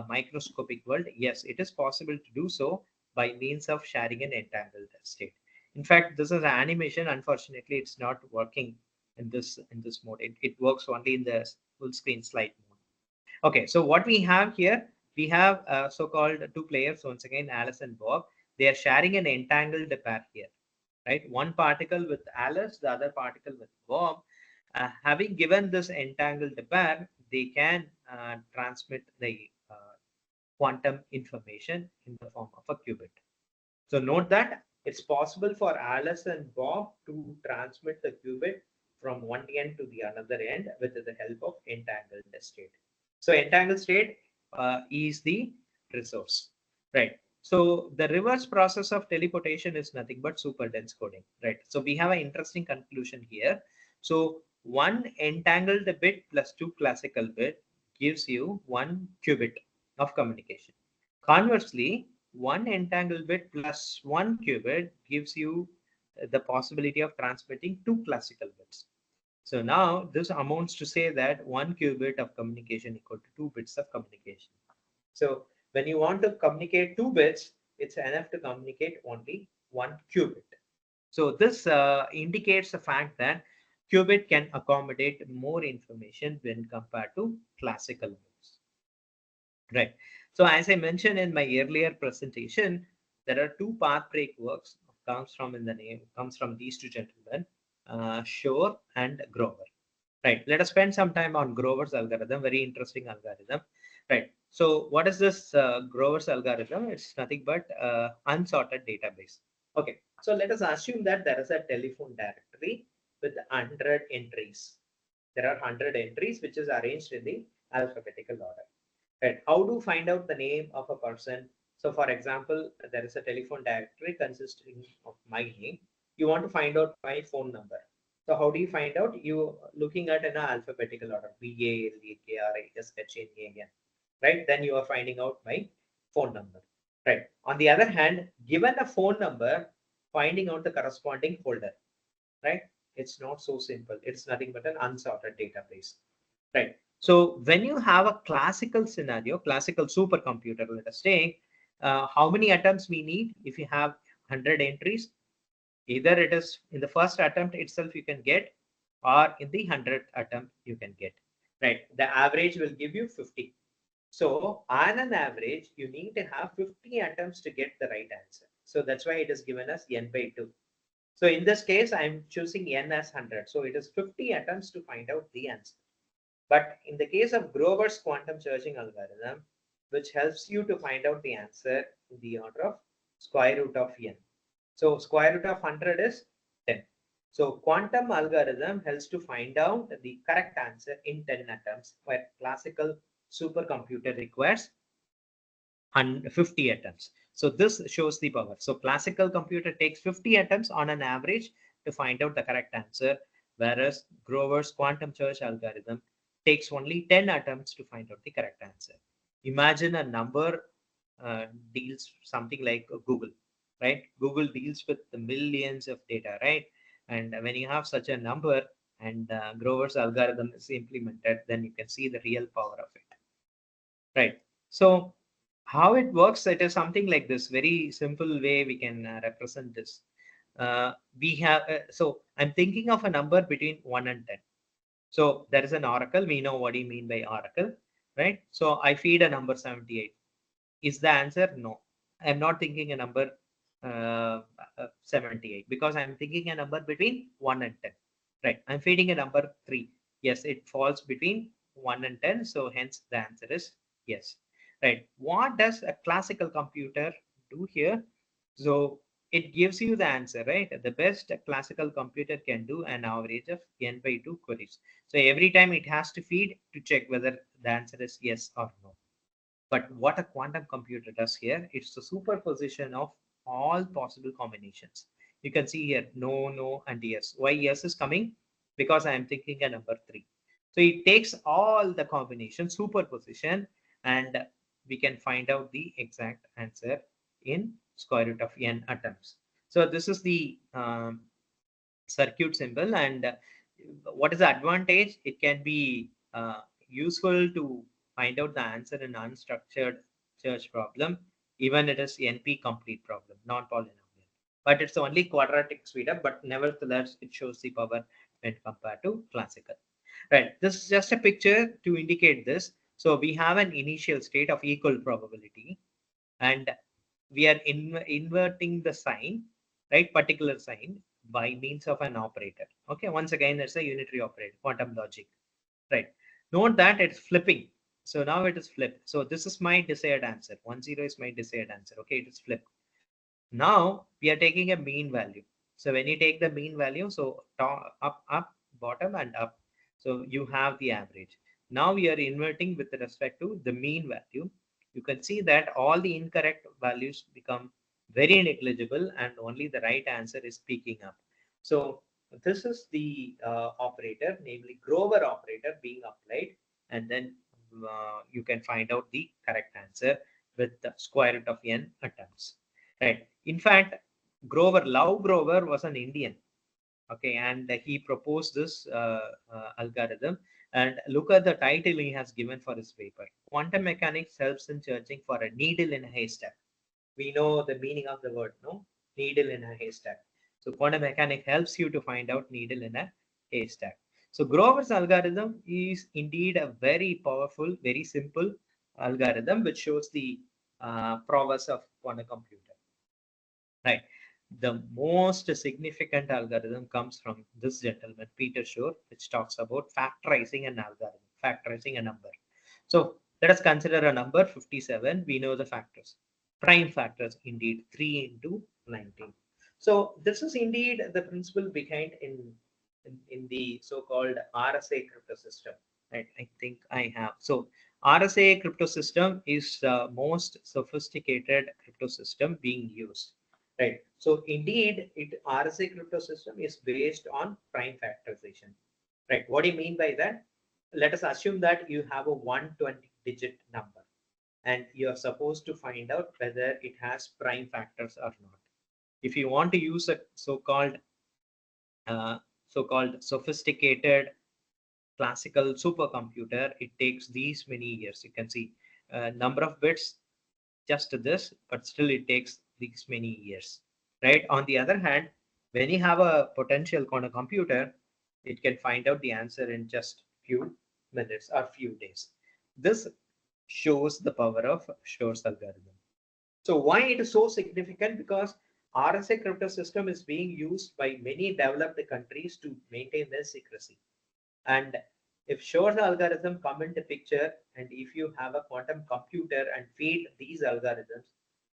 microscopic world? Yes, it is possible to do so by means of sharing an entangled state. In fact, this is an animation. Unfortunately, it's not working in this mode. It works only in the full screen slide mode. Okay, so what we have here, we have so-called two players, once again, Alice and Bob. They are sharing an entangled pair here, right? One particle with Alice, the other particle with Bob. Having given this entangled pair, they can transmit the quantum information in the form of a qubit. So note that it's possible for Alice and Bob to transmit the qubit from one end to the another end with the help of entangled state. So entangled state is the resource, right? So the reverse process of teleportation is nothing but super dense coding, right? So we have an interesting conclusion here. So one entangled bit plus two classical bit gives you one qubit of communication. Conversely, one entangled bit plus one qubit gives you the possibility of transmitting two classical bits. So now this amounts to say that one qubit of communication equal to two bits of communication. So when you want to communicate two bits, it's enough to communicate only one qubit. So this indicates the fact that qubit can accommodate more information when compared to classical bits. Right. So as I mentioned in my earlier presentation, there are two path break works comes from in the name comes from these two gentlemen, Shore and Grover. Right. Let us spend some time on Grover's algorithm. Very interesting algorithm. Right. So what is this Grover's algorithm? It's nothing but unsorted database. Okay. So let us assume that there is a telephone directory with 100 entries. There are 100 entries which is arranged in the alphabetical order. Right. How to find out the name of a person? So for example, there is a telephone directory consisting of my name. You want to find out my phone number. So how do you find out? You looking at an alphabetical order, Balakrishnan, right? Then you are finding out my phone number, right? On the other hand, given a phone number, finding out the corresponding folder, right? It's not so simple. It's nothing but an unsorted database, right? So when you have a classical scenario, classical supercomputer, let us say, how many attempts we need? If you have 100 entries, either it is in the first attempt itself you can get, or in the 100th attempt you can get, right? The average will give you 50. So on an average, you need to have 50 attempts to get the right answer. So that's why it is given as n by 2. So in this case, I'm choosing n as 100. So it is 50 attempts to find out the answer. But in the case of Grover's quantum searching algorithm, which helps you to find out the answer in the order of square root of n. So square root of 100 is 10. So quantum algorithm helps to find out the correct answer in 10 attempts, where classical supercomputer requires 50 attempts. So this shows the power. So classical computer takes 50 attempts on an average to find out the correct answer, whereas Grover's quantum search algorithm takes only 10 attempts to find out the correct answer. Imagine a number deals something like Google, right? Google deals with the millions of data, right? And when you have such a number and Grover's algorithm is implemented, then you can see the real power of it, right? So how it works, it is something like this. Very simple way we can represent this. We have so I'm thinking of a number between 1 and 10. So there is an oracle. We know what do you mean by oracle, right? So I feed a number 78. Is the answer? No. I'm not thinking a number 78 because I'm thinking a number between 1 and 10. Right. I'm feeding a number 3. Yes, it falls between 1 and 10. So hence the answer is yes. Right. What does a classical computer do here? So it gives you the answer, right? The best a classical computer can do an average of n by 2 queries. So every time it has to feed to check whether the answer is yes or no. But what a quantum computer does here, it's the superposition of all possible combinations. You can see here, no, no, and yes. Why yes is coming? Because I am thinking a number 3. So it takes all the combinations, superposition, and we can find out the exact answer in square root of n attempts. So this is the circuit symbol. And what is the advantage? It can be useful to find out the answer in unstructured search problem, even it is NP complete problem, non-polynomial. But it's only quadratic speedup, but nevertheless, it shows the power when compared to classical. Right. This is just a picture to indicate this. So we have an initial state of equal probability, and we are inverting the sign, right? Particular sign by means of an operator. Okay. Once again, it's a unitary operator, quantum logic. Right. Note that it's flipping. So now it is flipped. So this is my desired answer. 10 is my desired answer. Okay, it is flipped. Now we are taking a mean value. So when you take the mean value, so top, up, bottom, and up. So you have the average. Now we are inverting with respect to the mean value. You can see that all the incorrect values become very negligible and only the right answer is peaking up. So this is the operator, namely Grover operator being applied, and then you can find out the correct answer with the square root of n attempts. Right. In fact, Love Grover was an Indian. Okay, and he proposed this algorithm. And look at the title he has given for his paper. Quantum mechanics helps in searching for a needle in a haystack. We know the meaning of the word, no? Needle in a haystack. So quantum mechanics helps you to find out needle in a haystack. So Grover's algorithm is indeed a very powerful, very simple algorithm which shows the prowess of quantum computer. Right. The most significant algorithm comes from this gentleman, Peter Shor, which talks about factorizing an algorithm, factorizing a number. So let us consider a number 57. We know the factors, prime factors, indeed 3 into 19. So this is indeed the principle behind in the so-called RSA crypto system. Right. I think I have. So RSA crypto system is the most sophisticated crypto system being used. Right. So indeed, RSA crypto system is based on prime factorization. Right. What do you mean by that? Let us assume that you have a 120-digit number, and you are supposed to find out whether it has prime factors or not. If you want to use a so-called sophisticated classical supercomputer, it takes these many years. You can see number of bits, just this, but still it takes these many years, right? On the other hand, when you have a potential quantum computer, it can find out the answer in just few minutes or few days. This shows the power of Shor's algorithm. So why it is so significant? Because RSA crypto system is being used by many developed countries to maintain their secrecy. And if Shor's algorithm come into picture, and if you have a quantum computer and feed these algorithms,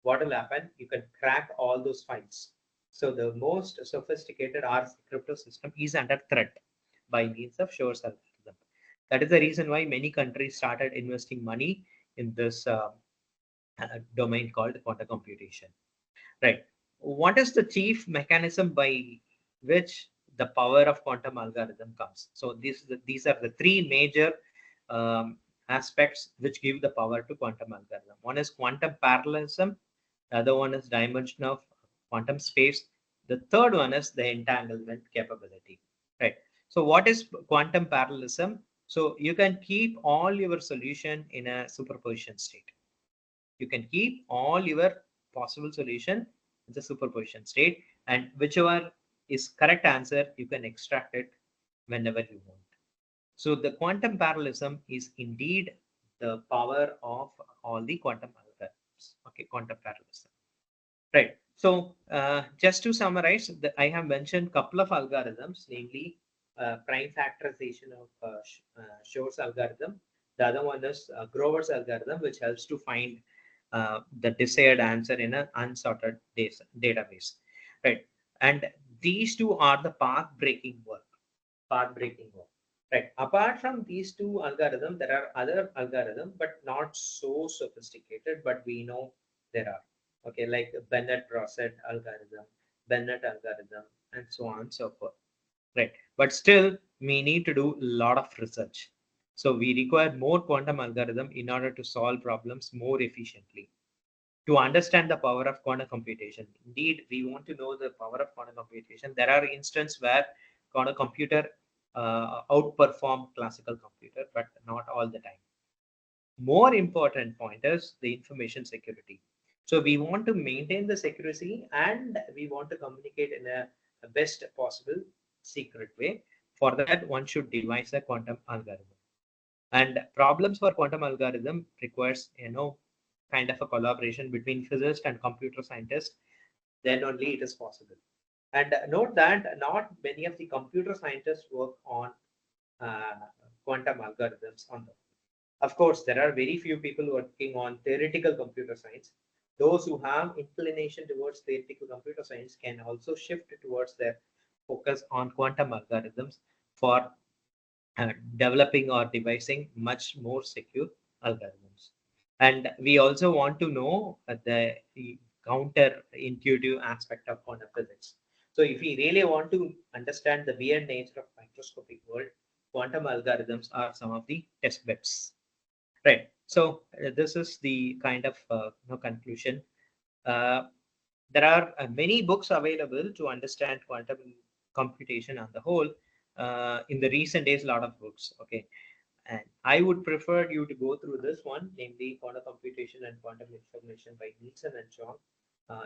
what will happen? You can crack all those files. So the most sophisticated RSA crypto system is under threat by means of Shor's algorithm. That is the reason why many countries started investing money in this domain called quantum computation. Right. What is the chief mechanism by which the power of quantum algorithm comes? So these are the three major aspects which give the power to quantum algorithm. One is quantum parallelism. The other one is dimension of quantum space. The third one is the entanglement capability. Right. So what is quantum parallelism? So you can keep all your solution in a superposition state. You can keep all your possible solution in the superposition state, and whichever is correct answer, you can extract it whenever you want. So the quantum parallelism is indeed the power of all the quantum algorithms. Okay, quantum parallelism. Right. So just to summarize, I have mentioned couple of algorithms, namely prime factorization of Shor's algorithm. The other one is Grover's algorithm, which helps to find the desired answer in an unsorted database. Right. And these two are the path-breaking work. Path-breaking work. Right. Apart from these two algorithms, there are other algorithms, but not so sophisticated, but we know there are. Okay, like Bennett-Brossett algorithm, and so on and so forth. Right. But still, we need to do a lot of research. So we require more quantum algorithm in order to solve problems more efficiently. To understand the power of quantum computation, indeed, we want to know the power of quantum computation. There are instances where quantum computer outperform classical computer, but not all the time. More important point is the information security. So we want to maintain the secrecy, and we want to communicate in a best possible secret way. For that, one should devise a quantum algorithm. And problems for quantum algorithm requires, kind of a collaboration between physicists and computer scientists. Then only it is possible. And note that not many of the computer scientists work on quantum algorithms on them. Of course, there are very few people working on theoretical computer science. Those who have inclination towards theoretical computer science can also shift towards their focus on quantum algorithms for developing or devising much more secure algorithms. And we also want to know the counterintuitive aspect of quantum physics. So if we really want to understand the weird nature of microscopic world, quantum algorithms are some of the test beds. Right. So this is the kind of conclusion. There are many books available to understand quantum computation on the whole. In the recent days, a lot of books. Okay, and I would prefer you to go through this one, namely Quantum Computation and Quantum Information by Nielsen and Chong.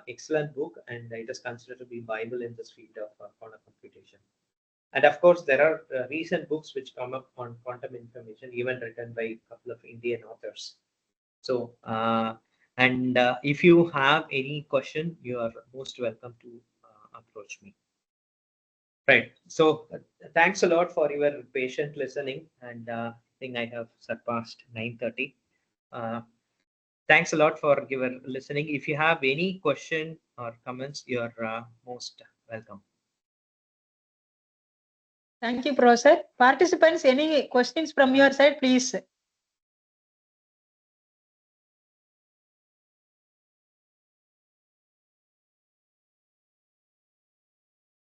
Excellent book, and it is considered to be Bible in this field of quantum computation. And of course, there are recent books which come up on quantum information, even written by a couple of Indian authors. So, if you have any question, you are most welcome to approach me. Right. So, thanks a lot for your patient listening, and I think I have surpassed 9:30. Thanks a lot for your listening. If you have any question or comments, you are most welcome. Thank you, Professor. Participants, any questions from your side, please.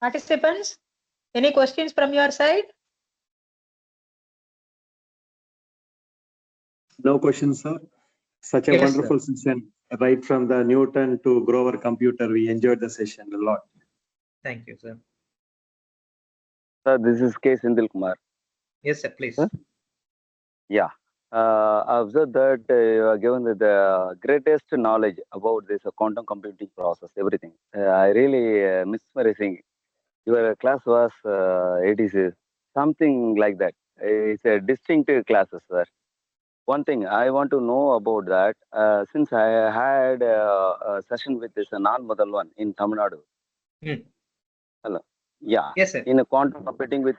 Participants, any questions from your side? No questions, sir. Such a Yes, wonderful session. Right from the Newton to Grover computer, we enjoyed the session a lot. Thank you, sir. Sir, this is K. Sindil Kumar. Yes, sir, please. Huh? Yeah. I observed that you are given the greatest knowledge about this quantum computing process, everything. I really mesmerizing. Your class was, it is something like that. It's a distinct classes, sir. One thing I want to know about that, since I had a session with this non-model one in Tamil Nadu. Hmm. Hello. Yeah. Yes, sir. In a quantum computing with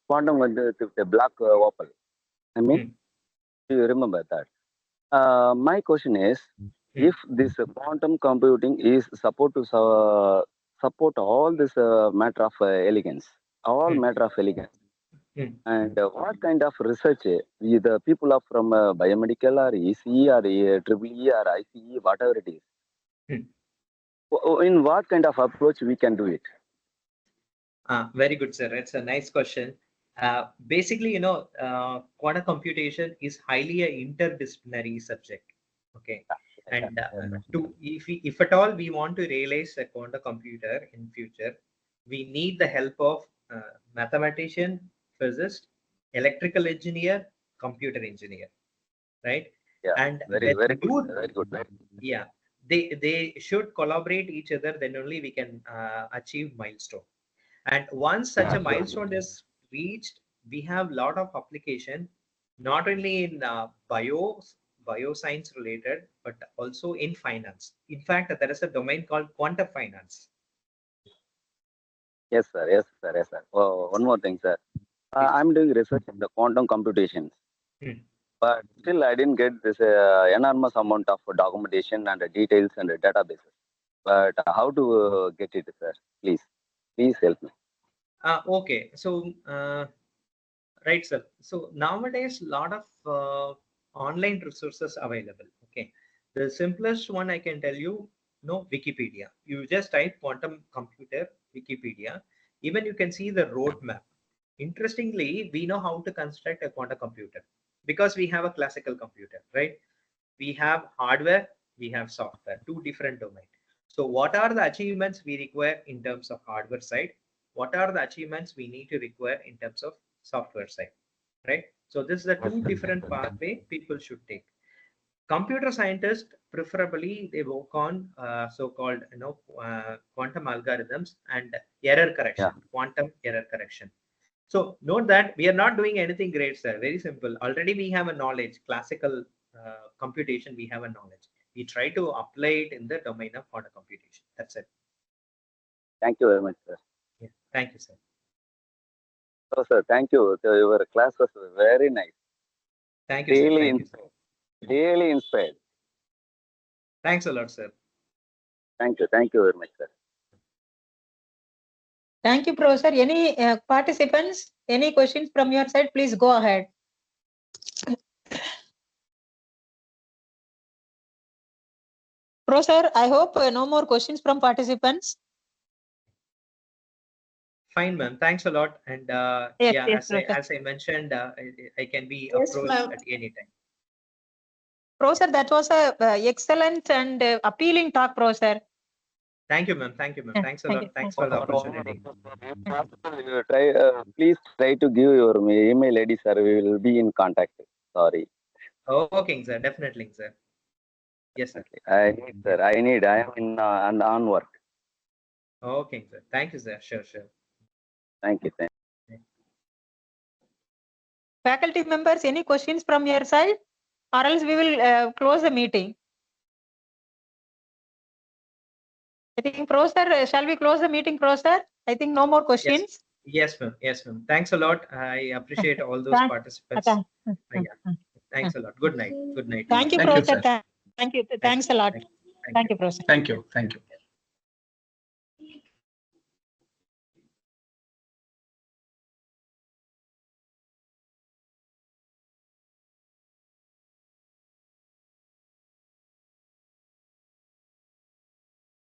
quantum with the black opal. I mean, do you remember that? My question is, if this quantum computing is support to support all this matter of elegance, all matter of elegance, and what kind of research the people are from biomedical or ECE or EEE or ICE, whatever it is, in what kind of approach we can do it? Very good, sir. It's a nice question. Basically, quantum computation is highly an interdisciplinary subject. Okay, and if at all we want to realize a quantum computer in future, we need the help of mathematician, physicist, electrical engineer, computer engineer, right? Yeah, And very good, very good. Yeah, they should collaborate each other. Then only we can achieve milestone. And once such a milestone is reached, we have a lot of application, not only in bioscience related, but also in finance. In fact, there is a domain called quantum finance. Yes, sir. Yes, sir. Yes, sir. Oh, one more thing, sir. I'm doing research in the quantum computations, but still I didn't get this enormous amount of documentation and details and databases. But how to get it, sir? Please help me. Okay, so right, sir. So nowadays, a lot of online resources available. Okay, the simplest one I can tell you, Wikipedia. You just type quantum computer Wikipedia. Even you can see the roadmap. Interestingly, we know how to construct a quantum computer because we have a classical computer, right? We have hardware, we have software, two different domains. So what are the achievements we require in terms of hardware side? What are the achievements we need to require in terms of software side, right? So this is the two different pathway people should take. Computer scientists preferably they work on so-called quantum algorithms and error correction, quantum error correction. So note that we are not doing anything great, sir. Very simple. Already we have a knowledge, classical computation, we have a knowledge. We try to apply it in the domain of quantum computation. That's it. Thank you very much, sir. Yeah. Thank you, sir. So, sir, thank you. So your class was very nice. Thank you, sir. Really Thank you, sir. inspired. Really inspired. Thanks a lot, sir. Thank you. Thank you very much, sir. Thank you, Professor. Any participants, any questions from your side, please go ahead. Professor, I hope no more questions from participants. Fine, ma'am. Thanks a lot. And Yes, yeah, yes, Professor. as I mentioned, I can be Yes, approached ma'am. at any time. Professor, that was a excellent and appealing talk, Professor. Thank you, ma'am. Thank you, ma'am. Yeah, Thanks a thank lot. you. Thanks for the opportunity. You try, please try to give your email ID, sir. We will be in contact. Sorry. Okay, sir. Definitely, sir. Yes, sir. I need, sir. I need. I am in on work. Okay, sir. Thank you, sir. Sure, sure. Thank you. Thank you. Faculty members, any questions from your side? Or else we will close the meeting. I think, Professor, shall we close the meeting, Professor? I think no more questions. Yes, ma'am. Yes, ma'am. Thanks a lot. I appreciate all those Thank- participants. Yeah. Thanks a lot. Good night. Good night. Thank you, Thank you, Professor. sir. Thank you. Thanks a lot. Thank you. Thank you, Professor. Thank you. Thank you.